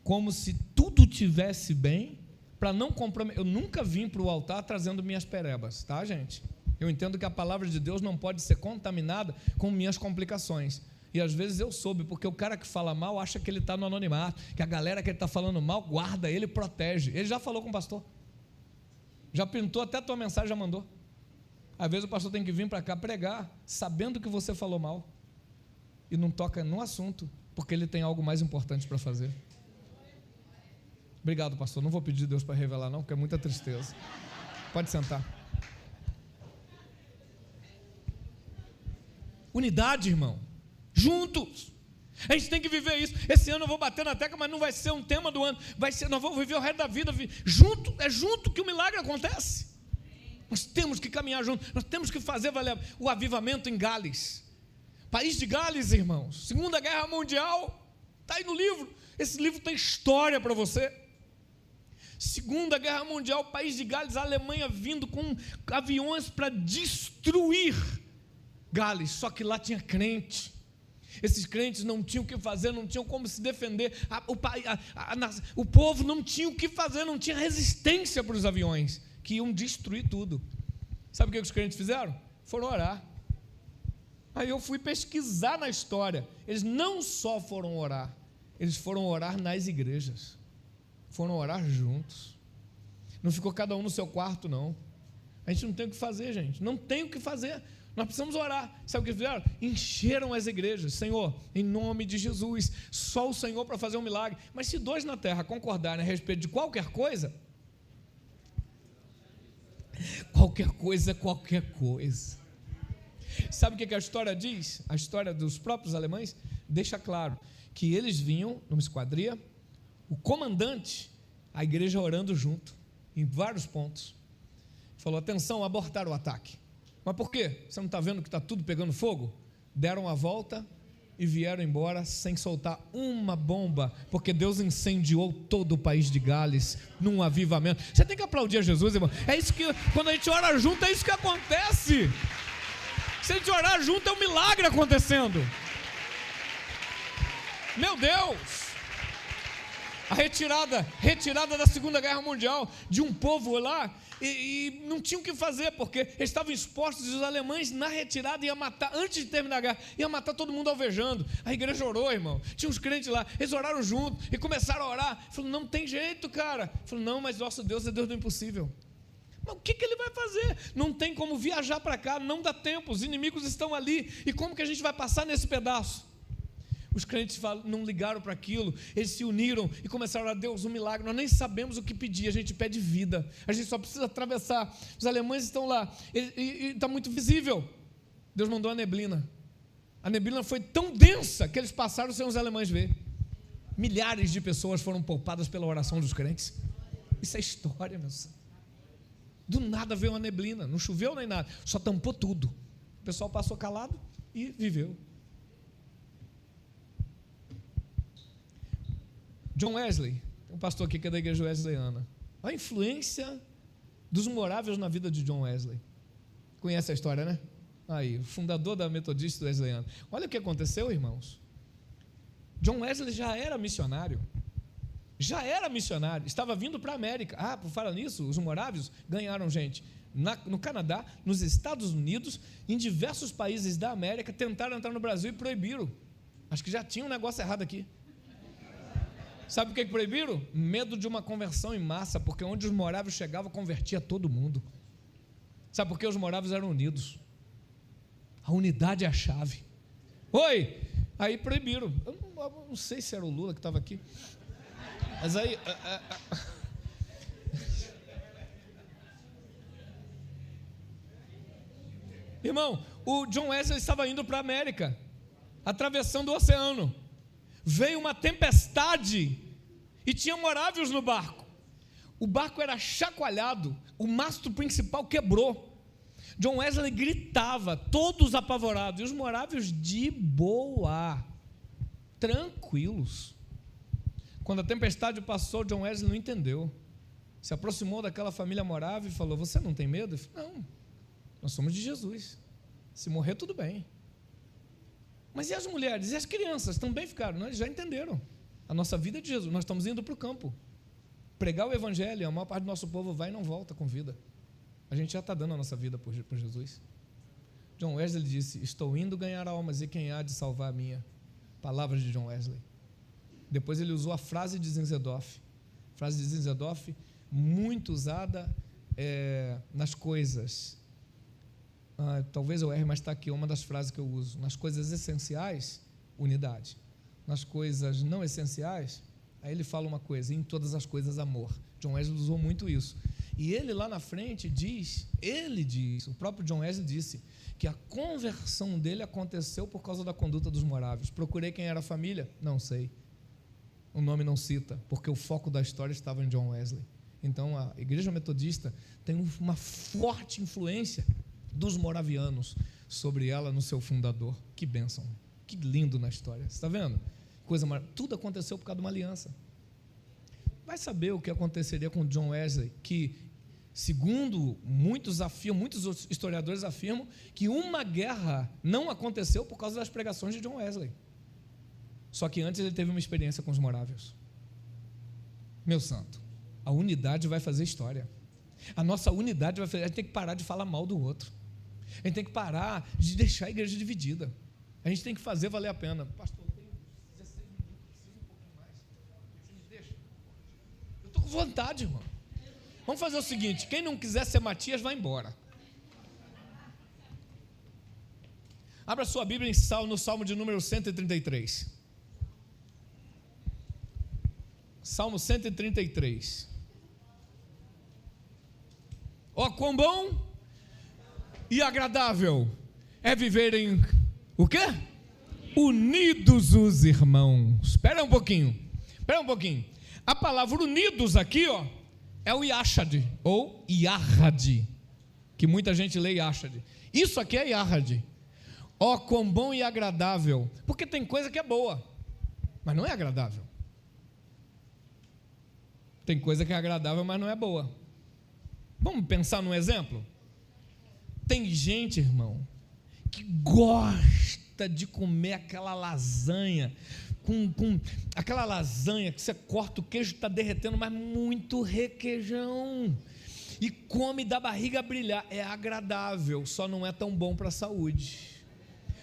como se tudo tivesse bem, para não comprometer. Eu nunca vim para o altar trazendo minhas perebas, tá, gente? Eu entendo que a palavra de Deus não pode ser contaminada com minhas complicações. E às vezes eu soube, porque o cara que fala mal acha que ele está no anonimato, que a galera que ele está falando mal guarda ele, protege. Ele já falou com o pastor, já pintou até a tua mensagem, já mandou. Às vezes o pastor tem que vir para cá pregar, sabendo que você falou mal, e não toca no assunto, porque ele tem algo mais importante para fazer. Obrigado, pastor. Não vou pedir a Deus para revelar, não, porque é muita tristeza. Pode sentar. Unidade, irmão. Juntos. A gente tem que viver isso. Esse ano eu vou bater na tecla, mas não vai ser um tema do ano. Vai ser, nós vamos viver o resto da vida. Junto, é junto que o milagre acontece. Nós temos que caminhar junto. Nós temos que fazer valer o avivamento em Gales. País de Gales, irmãos. Segunda Guerra Mundial. Está aí no livro. Esse livro tem história para você. Segunda Guerra Mundial, país de Gales, a Alemanha vindo com aviões para destruir Gales, só que lá tinha crente. Esses crentes não tinham o que fazer, não tinham como se defender, o povo não tinha o que fazer, não tinha resistência para os aviões, que iam destruir tudo. Sabe o que os crentes fizeram? Foram orar. Aí eu fui pesquisar na história, eles não só foram orar, eles foram orar nas igrejas. Foram orar juntos. Não ficou cada um no seu quarto, não. A gente não tem o que fazer, gente. Não tem o que fazer. Nós precisamos orar. Sabe o que fizeram? Encheram as igrejas. Senhor, em nome de Jesus, só o Senhor para fazer um milagre. Mas se dois na terra concordarem a respeito de qualquer coisa, qualquer coisa é qualquer coisa. Sabe o que a história diz? A história dos próprios alemães deixa claro que eles vinham numa esquadria, o comandante, a igreja orando junto, em vários pontos. Falou, atenção, abortar o ataque. Mas por quê? Você não está vendo que está tudo pegando fogo? Deram a volta e vieram embora sem soltar uma bomba, porque Deus incendiou todo o país de Gales num avivamento. Você tem que aplaudir a Jesus, irmão. É isso que, quando a gente ora junto, é isso que acontece. Se a gente orar junto, é um milagre acontecendo. Meu Deus! A retirada da Segunda Guerra Mundial, de um povo lá, e não tinham o que fazer, porque eles estavam expostos, e os alemães na retirada iam matar, antes de terminar a guerra, iam matar todo mundo alvejando. A igreja orou, irmão, tinha uns crentes lá, eles oraram junto, e começaram a orar. Falou, não tem jeito, cara. Falou, não, mas nosso Deus é Deus do impossível. Mas o que ele vai fazer? Não tem como viajar para cá, não dá tempo, os inimigos estão ali, e como que a gente vai passar nesse pedaço? Os crentes não ligaram para aquilo, eles se uniram e começaram a orar: Deus, um milagre. Nós nem sabemos o que pedir, a gente pede vida, a gente só precisa atravessar. Os alemães estão lá, e está muito visível. Deus mandou a neblina. A neblina foi tão densa que eles passaram sem os alemães ver. Milhares de pessoas foram poupadas pela oração dos crentes. Isso é história, meu senhor. Do nada veio uma neblina, não choveu nem nada, só tampou tudo. O pessoal passou calado e viveu. John Wesley, tem um pastor aqui que é da igreja wesleyana. A influência dos moráveis na vida de John Wesley. Conhece a história, né? Aí, o fundador da Metodista Wesleyana. Olha o que aconteceu, irmãos. John Wesley já era missionário. Estava vindo para a América. Por falar nisso, os moráveis ganharam gente no Canadá, nos Estados Unidos, em diversos países da América, tentaram entrar no Brasil e proibiram. Acho que já tinha um negócio errado aqui. Sabe por que proibiram? Medo de uma conversão em massa, porque onde os moráveis chegavam, convertia todo mundo. Sabe por que os moráveis eram unidos? A unidade é a chave. Oi! Aí proibiram. Eu não sei se era o Lula que estava aqui. Mas aí... Irmão, o John Wesley estava indo para a América, atravessando o oceano. Veio uma tempestade e tinha moráveis no barco. O barco era chacoalhado, o mastro principal quebrou. John Wesley gritava, todos apavorados, e os moráveis de boa, tranquilos. Quando a tempestade passou, John Wesley não entendeu. Se aproximou daquela família morável e falou: você não tem medo? Ele falou: não, nós somos de Jesus, se morrer tudo bem. Mas e as mulheres? E as crianças também ficaram? Eles já entenderam. A nossa vida é de Jesus. Nós estamos indo para o campo. Pregar o evangelho, a maior parte do nosso povo vai e não volta com vida. A gente já está dando a nossa vida por Jesus. John Wesley disse: estou indo ganhar almas, e quem há de salvar a minha? Palavras de John Wesley. Depois ele usou a frase de Zinzendorf. Frase de Zinzendorf, muito usada nas coisas... talvez eu erre, mas está aqui uma das frases que eu uso. Nas coisas essenciais, unidade. Nas coisas não essenciais, aí ele fala uma coisa: em todas as coisas, amor. John Wesley usou muito isso. E ele lá na frente diz, o próprio John Wesley disse, que a conversão dele aconteceu por causa da conduta dos moráveis. Procurei quem era a família? Não sei. O nome não cita, porque o foco da história estava em John Wesley. Então a igreja metodista tem uma forte influência dos moravianos sobre ela no seu fundador. Que bênção, que lindo na história. Você está vendo? Tudo aconteceu por causa de uma aliança. Vai saber o que aconteceria com John Wesley, que, segundo muitos historiadores afirmam, que uma guerra não aconteceu por causa das pregações de John Wesley. Só que antes ele teve uma experiência com os moráveis. Meu santo, a unidade vai fazer história. A nossa unidade vai fazer... A gente tem que parar de falar mal do outro. A gente tem que parar de deixar a igreja dividida. A gente tem que fazer valer a pena. Pastor, eu tenho 16 minutos, preciso um pouquinho mais. Você me deixa? Eu estou com vontade, irmão. Vamos fazer o seguinte: quem não quiser ser Matias, vai embora. Abra sua Bíblia no Salmo de número 133. Salmo 133. Ó, quão bom e agradável é viverem o quê? Unidos os irmãos. Espera um pouquinho. A palavra unidos aqui, ó, é o Yachad, ou Yahad, que muita gente lê Yachad. Isso aqui é Yahad. Ó, quão bom e agradável. Porque tem coisa que é boa, mas não é agradável. Tem coisa que é agradável, mas não é boa. Vamos pensar num exemplo? Tem gente, irmão, que gosta de comer aquela lasanha, com aquela lasanha que você corta, o queijo está derretendo, mas muito requeijão, e come da barriga brilhar. É agradável, só não é tão bom para a saúde.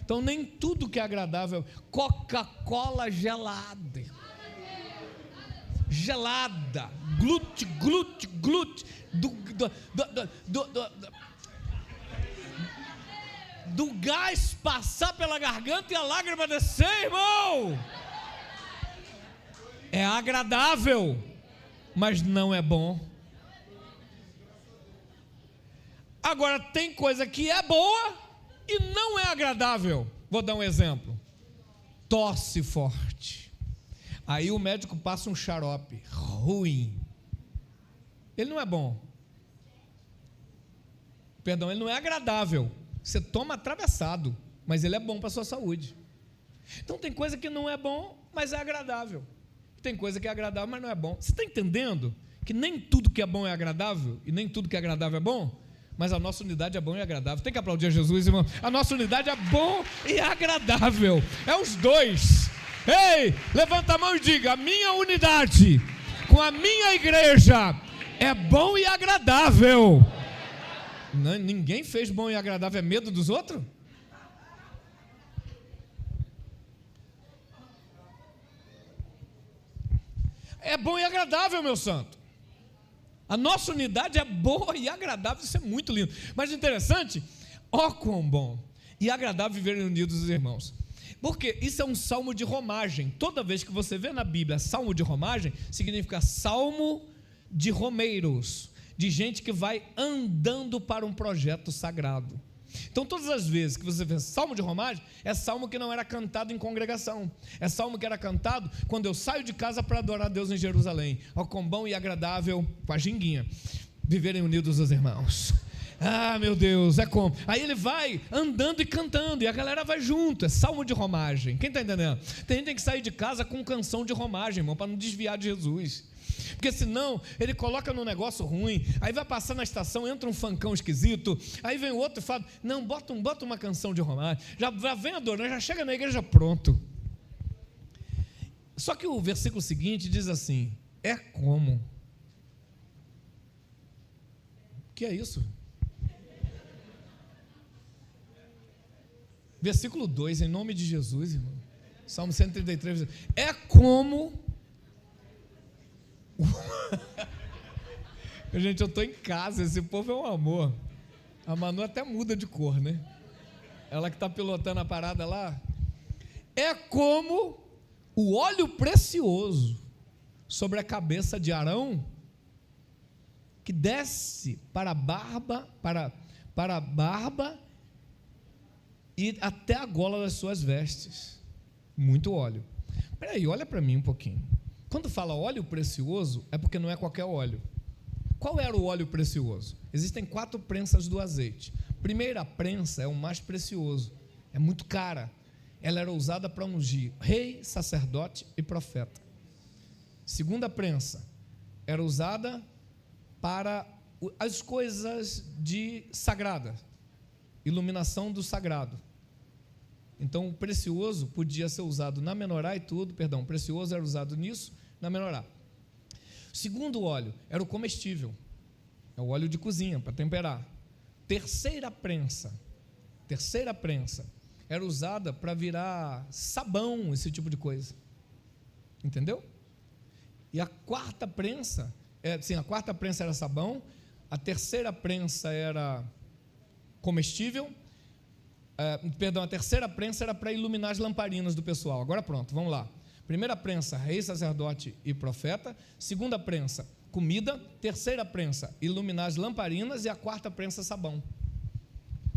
Então nem tudo que é agradável. Coca-Cola gelada, glute, do gás passar pela garganta e a lágrima descer, irmão. É agradável, mas não é bom. Agora, tem coisa que é boa e não é agradável. Vou dar um exemplo. Tosse forte. Aí o médico passa um xarope ruim. Ele não é bom. Perdão, ele não é agradável. Você toma atravessado, mas ele é bom para a sua saúde. Então tem coisa que não é bom, mas é agradável. Tem coisa que é agradável, mas não é bom. Você está entendendo que nem tudo que é bom é agradável e nem tudo que é agradável é bom? Mas a nossa unidade é bom e agradável. Tem que aplaudir a Jesus, irmão. A nossa unidade é bom e agradável. É os dois. Ei, levanta a mão e diga: a minha unidade com a minha igreja é bom e agradável. Não, ninguém fez bom e agradável. É medo dos outros? É bom e agradável, meu santo. A nossa unidade é boa e agradável, isso é muito lindo. Mas interessante, ó quão bom e agradável viverem unidos os irmãos. Porque isso é um salmo de romagem. Toda vez que você vê na Bíblia salmo de romagem, significa salmo de romeiros, de gente que vai andando para um projeto sagrado. Então, todas as vezes que você vê salmo de romagem, é salmo que não era cantado em congregação, é salmo que era cantado quando eu saio de casa para adorar a Deus em Jerusalém. Ó, quão bom e agradável, com a ginguinha, viverem unidos os irmãos. Ah, meu Deus, é como? Aí ele vai andando e cantando, e a galera vai junto, é salmo de romagem. Quem está entendendo? Tem gente que tem que sair de casa com canção de romagem, irmão, para não desviar de Jesus. Porque senão ele coloca num negócio ruim, aí vai passar na estação, entra um funkão esquisito, aí vem o outro e fala: não, bota uma canção de romagem, já vem adorando, já chega na igreja pronto. Só que o versículo seguinte diz assim: é como? O que é isso? Versículo 2, em nome de Jesus, irmão. Salmo 133, é como... Gente, eu estou em casa, esse povo é um amor. A Manu até muda de cor, né? Ela que está pilotando a parada lá. É como o óleo precioso sobre a cabeça de Arão, que desce para a barba, para a barba e até a gola das suas vestes. Muito óleo. Espera aí, olha para mim um pouquinho. Quando fala óleo precioso, é porque não é qualquer óleo. Qual era o óleo precioso? Existem 4 prensas do azeite. Primeira prensa é o mais precioso, é muito cara. Ela era usada para ungir rei, sacerdote e profeta. Segunda prensa era usada para as coisas de sagrada, iluminação do sagrado. Então o precioso podia ser usado na menorá e tudo, perdão, o precioso era usado nisso, na menorá. Segundo óleo era o comestível, é o óleo de cozinha para temperar. Terceira prensa era usada para virar sabão, esse tipo de coisa, entendeu? E a quarta prensa, a quarta prensa era sabão, a terceira prensa era comestível, a terceira prensa era para iluminar as lamparinas do pessoal. Agora pronto, vamos lá. Primeira prensa, rei, sacerdote e profeta. Segunda prensa, comida. Terceira prensa, iluminar as lamparinas. E a quarta prensa, sabão.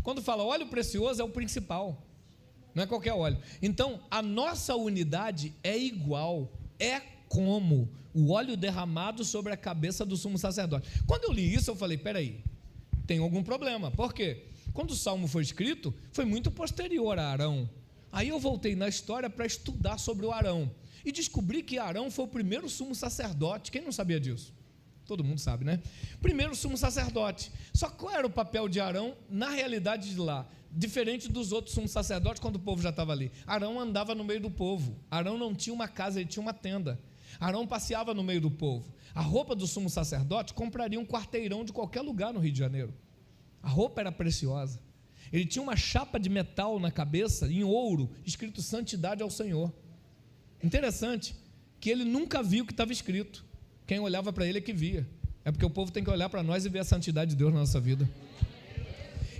Quando fala óleo precioso, é o principal, não é qualquer óleo. Então a nossa unidade é igual, é como o óleo derramado sobre a cabeça do sumo sacerdote. Quando eu li isso, eu falei: peraí, tem algum problema. Por quê? Quando o salmo foi escrito, foi muito posterior a Arão. Aí eu voltei na história para estudar sobre o Arão e descobri que Arão foi o primeiro sumo sacerdote. Quem não sabia disso? Todo mundo sabe, né? Primeiro sumo sacerdote. Só qual era o papel de Arão na realidade de lá? Diferente dos outros sumos sacerdotes, quando o povo já estava ali. Arão andava no meio do povo. Arão não tinha uma casa, ele tinha uma tenda. Arão passeava no meio do povo. A roupa do sumo sacerdote compraria um quarteirão de qualquer lugar no Rio de Janeiro. A roupa era preciosa. Ele tinha uma chapa de metal na cabeça, em ouro, escrito santidade ao Senhor. Interessante, que ele nunca viu o que estava escrito. Quem olhava para ele é que via. É porque o povo tem que olhar para nós e ver a santidade de Deus na nossa vida.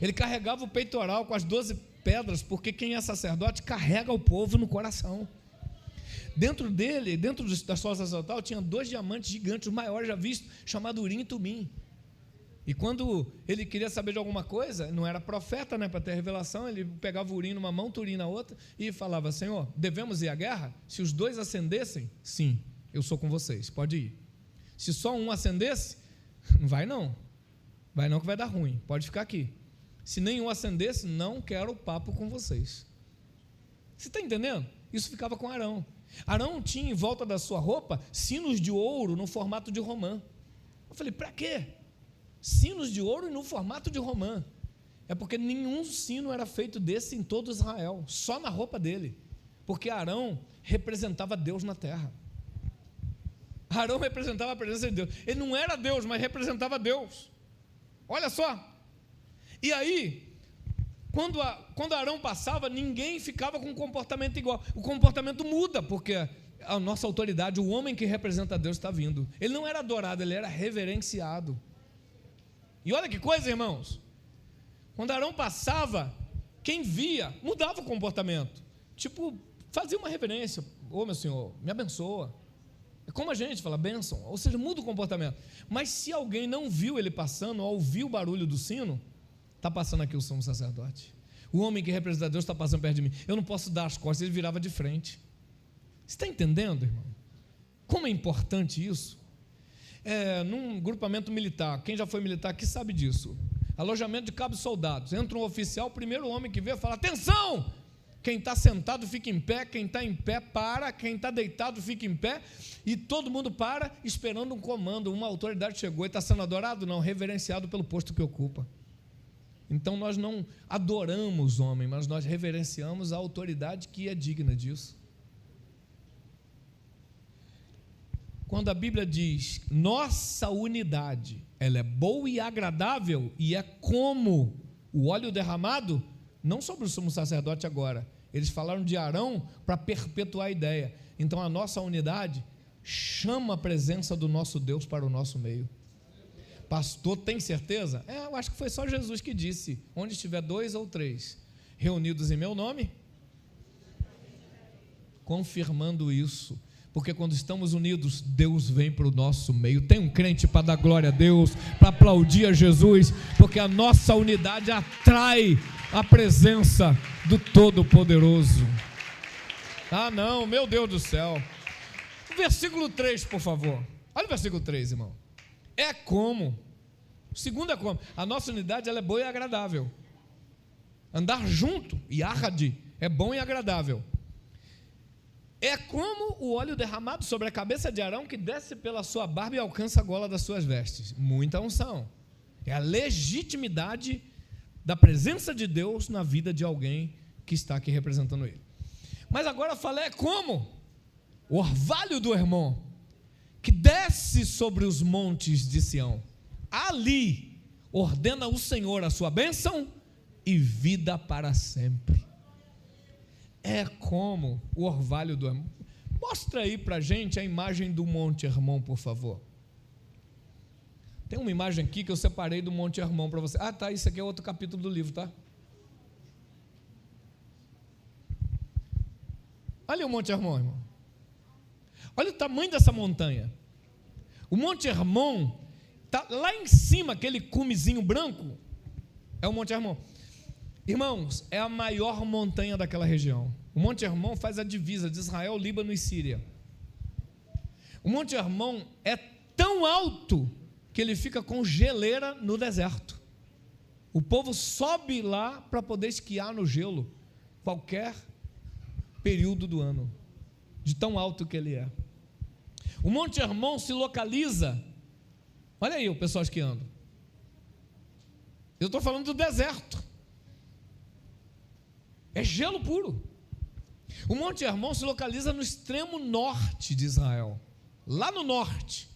Ele carregava o peitoral com as 12 pedras, porque quem é sacerdote carrega o povo no coração. Dentro dele, dentro da sua sacerdotal, tinha 2 diamantes gigantes, os maiores já vistos, chamados Urim e Tumim. E quando ele queria saber de alguma coisa, não era profeta, né, para ter revelação, ele pegava o Urim numa mão, Turim na outra, e falava: Senhor, devemos ir à guerra? Se os 2 acendessem, sim, eu sou com vocês, pode ir. Se só um acendesse, não vai não que vai dar ruim, pode ficar aqui. Se nenhum acendesse, não quero papo com vocês. Você está entendendo? Isso ficava com Arão. Arão tinha em volta da sua roupa sinos de ouro no formato de romã. Eu falei: para quê? Sinos de ouro no formato de romã. É porque nenhum sino era feito desse em todo Israel, só na roupa dele, porque Arão representava Deus na terra. Arão representava a presença de Deus. Ele não era Deus, mas representava Deus. Olha só. E aí, quando Arão passava, ninguém ficava com um comportamento igual. O comportamento muda, porque a nossa autoridade, o homem que representa Deus está vindo. Ele não era adorado, ele era reverenciado. E olha que coisa, irmãos. Quando Arão passava, quem via mudava o comportamento. Tipo, fazia uma reverência: ô meu senhor, me abençoa. É como a gente fala, bênção, ou seja, muda o comportamento. Mas se alguém não viu ele passando, ou ouviu o barulho do sino, está passando aqui o sumo sacerdote. O homem que representa Deus está passando perto de mim. Eu não posso dar as costas, ele virava de frente. Você está entendendo, irmão? Como é importante isso? Num grupamento militar, quem já foi militar aqui sabe disso. Alojamento de cabos soldados. Entra um oficial, o primeiro homem que vê fala: atenção! Quem está sentado fica em pé, quem está em pé para, quem está deitado fica em pé, e todo mundo para esperando um comando. Uma autoridade chegou e está sendo adorado? Não, reverenciado pelo posto que ocupa. Então nós não adoramos o homem, mas nós reverenciamos a autoridade que é digna disso. Quando a Bíblia diz nossa unidade, ela é boa e agradável, e é como o óleo derramado, não sobre o sumo sacerdote agora, eles falaram de Arão para perpetuar a ideia. Então a nossa unidade chama a presença do nosso Deus para o nosso meio. Pastor, tem certeza? Eu acho que foi só Jesus que disse: onde estiver 2 ou 3 reunidos em meu nome, confirmando isso, porque quando estamos unidos, Deus vem para o nosso meio. Tem um crente para dar glória a Deus, para aplaudir a Jesus, porque a nossa unidade atrai a presença do Todo-Poderoso. Ah não, meu Deus do céu. Versículo 3, por favor. Olha o versículo 3, irmão. É como, segundo é como, a nossa unidade ela é boa e agradável. Andar junto, Yahad, é bom e agradável. É como o óleo derramado sobre a cabeça de Arão, que desce pela sua barba e alcança a gola das suas vestes. Muita unção. É a legitimidade da presença de Deus na vida de alguém que está aqui representando ele. Mas agora fala, é como o orvalho do Hermon, que desce sobre os montes de Sião. Ali ordena o Senhor a sua bênção e vida para sempre. É como o orvalho do Hermon. Mostra aí para a gente a imagem do Monte Hermon, por favor. Tem uma imagem aqui que eu separei do Monte Hermon para você. Ah, tá, isso aqui é outro capítulo do livro, tá? Olha o Monte Hermon, irmão. Olha o tamanho dessa montanha. O Monte Hermon está lá em cima, aquele cumezinho branco, é o Monte Hermon. Irmãos, é a maior montanha daquela região. O Monte Hermon faz a divisa de Israel, Líbano e Síria. O Monte Hermon é tão alto que ele fica com geleira no deserto. O povo sobe lá para poder esquiar no gelo, qualquer período do ano, de tão alto que ele é. O Monte Hermon se localiza, olha aí o pessoal esquiando, eu estou falando do deserto, é gelo puro. O Monte Hermon se localiza no extremo norte de Israel, lá no norte.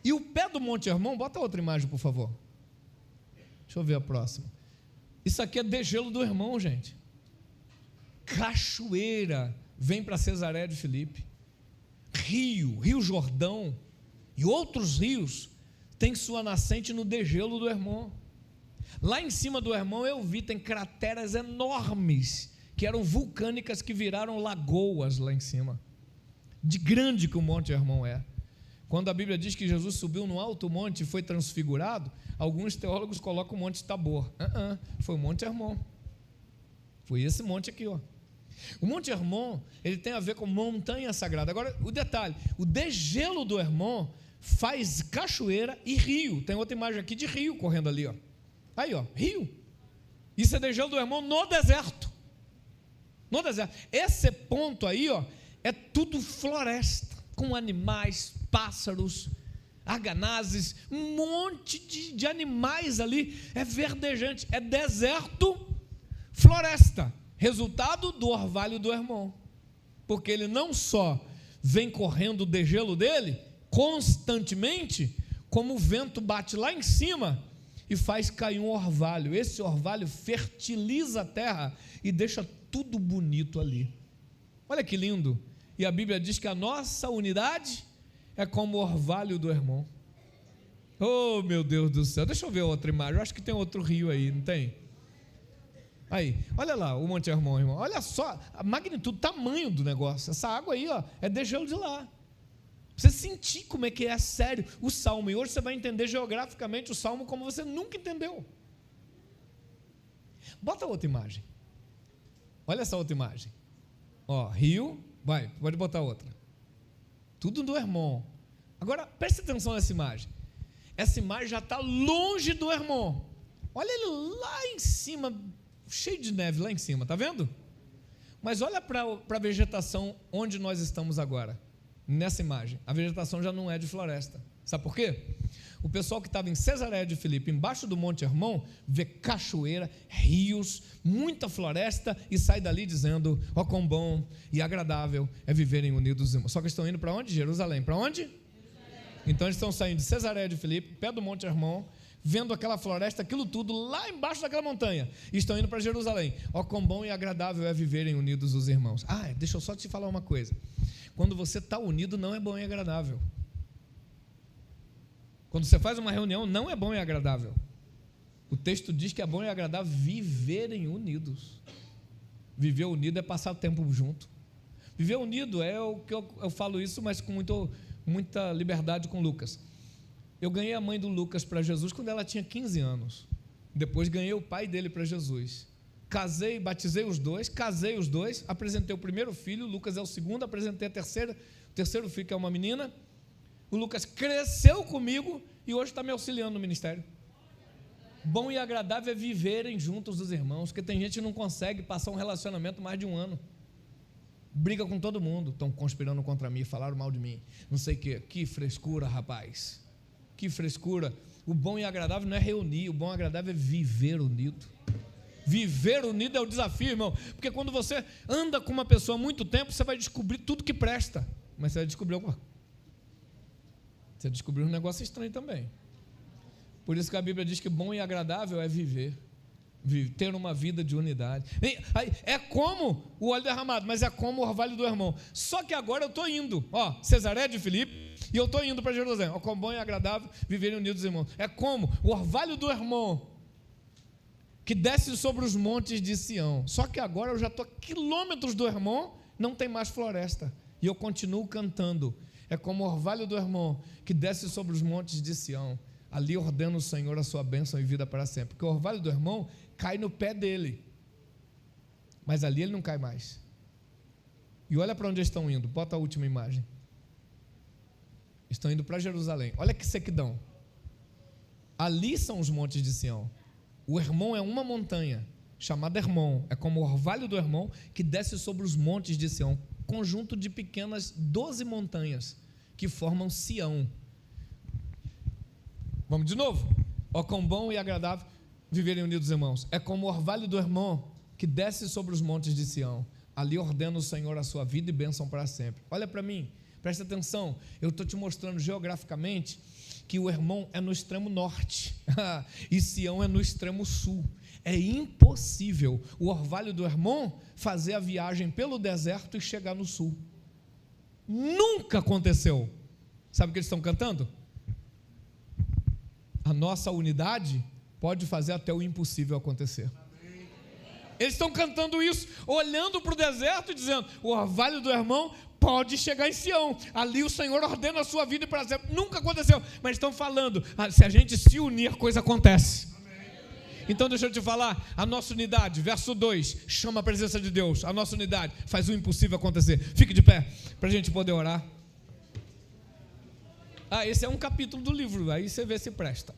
E o pé do Monte Hermon, bota outra imagem por favor, deixa eu ver a próxima. Isso aqui é degelo do Hermon, gente. Cachoeira vem para Cesareia de Filipe. Rio Jordão e outros rios têm sua nascente no degelo do Hermon. Lá em cima do Hermon eu vi, tem crateras enormes, que eram vulcânicas, que viraram lagoas lá em cima, de grande que o Monte Hermon é. Quando a Bíblia diz que Jesus subiu no alto monte e foi transfigurado, alguns teólogos colocam o Monte Tabor. Foi o Monte Hermon. Foi esse monte aqui, ó. O Monte Hermon, ele tem a ver com montanha sagrada. Agora, o detalhe, o degelo do Hermon faz cachoeira e rio. Tem outra imagem aqui de rio correndo ali, ó. Aí, ó, rio. Isso é degelo do Hermon no deserto. No deserto. Esse ponto aí, ó, é tudo floresta, com animais, pássaros, arganazes, um monte de animais ali. É verdejante, é deserto, floresta. Resultado do orvalho do Hermon. Porque ele não só vem correndo o degelo dele constantemente, como o vento bate lá em cima e faz cair um orvalho. Esse orvalho fertiliza a terra e deixa tudo bonito ali. Olha que lindo. E a Bíblia diz que a nossa unidade é como o orvalho do Hermon. Oh, meu Deus do céu. Deixa eu ver outra imagem. Eu acho que tem outro rio aí, não tem? Aí, olha lá o Monte Hermon, irmão. Olha só a magnitude, o tamanho do negócio. Essa água aí, ó, é degelo de lá. Você sentir como é que é sério o Salmo. E hoje você vai entender geograficamente o Salmo como você nunca entendeu. Bota outra imagem. Olha essa outra imagem. Ó, rio. Vai, pode botar outra. Tudo do Hermon. Agora, preste atenção nessa imagem. Essa imagem já está longe do Hermon. Olha ele lá em cima, cheio de neve lá em cima, está vendo? Mas olha para a vegetação onde nós estamos agora. Nessa imagem, a vegetação já não é de floresta. Sabe por quê? O pessoal que estava em Cesareia de Filipe, embaixo do Monte Hermon, vê cachoeira, rios, muita floresta e sai dali dizendo: ó, quão bom e agradável é viverem unidos, irmãos. Só que estão indo para onde? Jerusalém. Para onde? Jerusalém. Então eles estão saindo de Cesareia de Filipe, pé do Monte Hermon, vendo aquela floresta, aquilo tudo lá embaixo daquela montanha, e estão indo para Jerusalém. Ó, quão bom e agradável é viverem unidos os irmãos. Deixa eu só te falar uma coisa. Quando você está unido, não é bom e agradável. Quando você faz uma reunião, não é bom e agradável. O texto diz que é bom e agradável viverem unidos. Viver unido é passar tempo junto. Viver unido é o que eu falo isso, mas com muita liberdade com Lucas. Eu ganhei a mãe do Lucas para Jesus quando ela tinha 15 anos. Depois ganhei o pai dele para Jesus. Casei, batizei os dois, casei os dois, apresentei o primeiro filho, o Lucas é o segundo, apresentei o terceiro filho, que é uma menina. O Lucas cresceu comigo e hoje está me auxiliando no ministério. Bom e agradável é viverem juntos os irmãos, porque tem gente que não consegue passar um relacionamento mais de um ano. Briga com todo mundo, estão conspirando contra mim, falaram mal de mim, não sei o quê. Que frescura, rapaz, que frescura. O bom e agradável não é reunir, o bom e agradável é viver unido. Viver unido é o desafio, irmão, porque quando você anda com uma pessoa há muito tempo, você vai descobrir tudo que presta, mas você vai descobrir você descobriu um negócio estranho também. Por isso que a Bíblia diz que bom e agradável é viver, ter uma vida de unidade. É como o óleo derramado, mas é como o orvalho do Hermon. Só que agora eu estou indo, Cesareia de Filipe, e eu estou indo para Jerusalém. Como bom e agradável viverem unidos, irmãos. É como o orvalho do Hermon, que desce sobre os montes de Sião. Só que agora eu já estou a quilômetros do Hermon, não tem mais floresta, e eu continuo cantando. É como o orvalho do Hermon, que desce sobre os montes de Sião. Ali ordena o Senhor a sua bênção e vida para sempre. Porque o orvalho do Hermon cai no pé dele, mas ali ele não cai mais. E olha para onde eles estão indo. Bota a última imagem. Estão indo para Jerusalém. Olha que sequidão. Ali são os montes de Sião. O Hermon é uma montanha chamada Hermon. É como o orvalho do Hermon que desce sobre os montes de Sião. Conjunto de pequenas 12 montanhas que formam Sião. Vamos de novo? Ó, quão bom e agradável viverem unidos, irmãos. É como o orvalho do Hermon que desce sobre os montes de Sião. Ali ordena o Senhor a sua vida e bênção para sempre. Olha para mim, presta atenção. Eu estou te mostrando geograficamente que o Hermon é no extremo norte e Sião é no extremo sul. É impossível o orvalho do Hermon fazer a viagem pelo deserto e chegar no sul. Nunca aconteceu. Sabe o que eles estão cantando? A nossa unidade pode fazer até o impossível acontecer. Eles estão cantando isso, olhando para o deserto e dizendo: o orvalho do Hermão pode chegar em Sião, ali o Senhor ordena a sua vida para sempre. Nunca aconteceu, mas estão falando, se a gente se unir, a coisa acontece. Então deixa eu te falar, a nossa unidade, verso 2, chama a presença de Deus. A nossa unidade faz o impossível acontecer. Fique de pé, para a gente poder orar. Esse é um capítulo do livro, aí você vê se presta.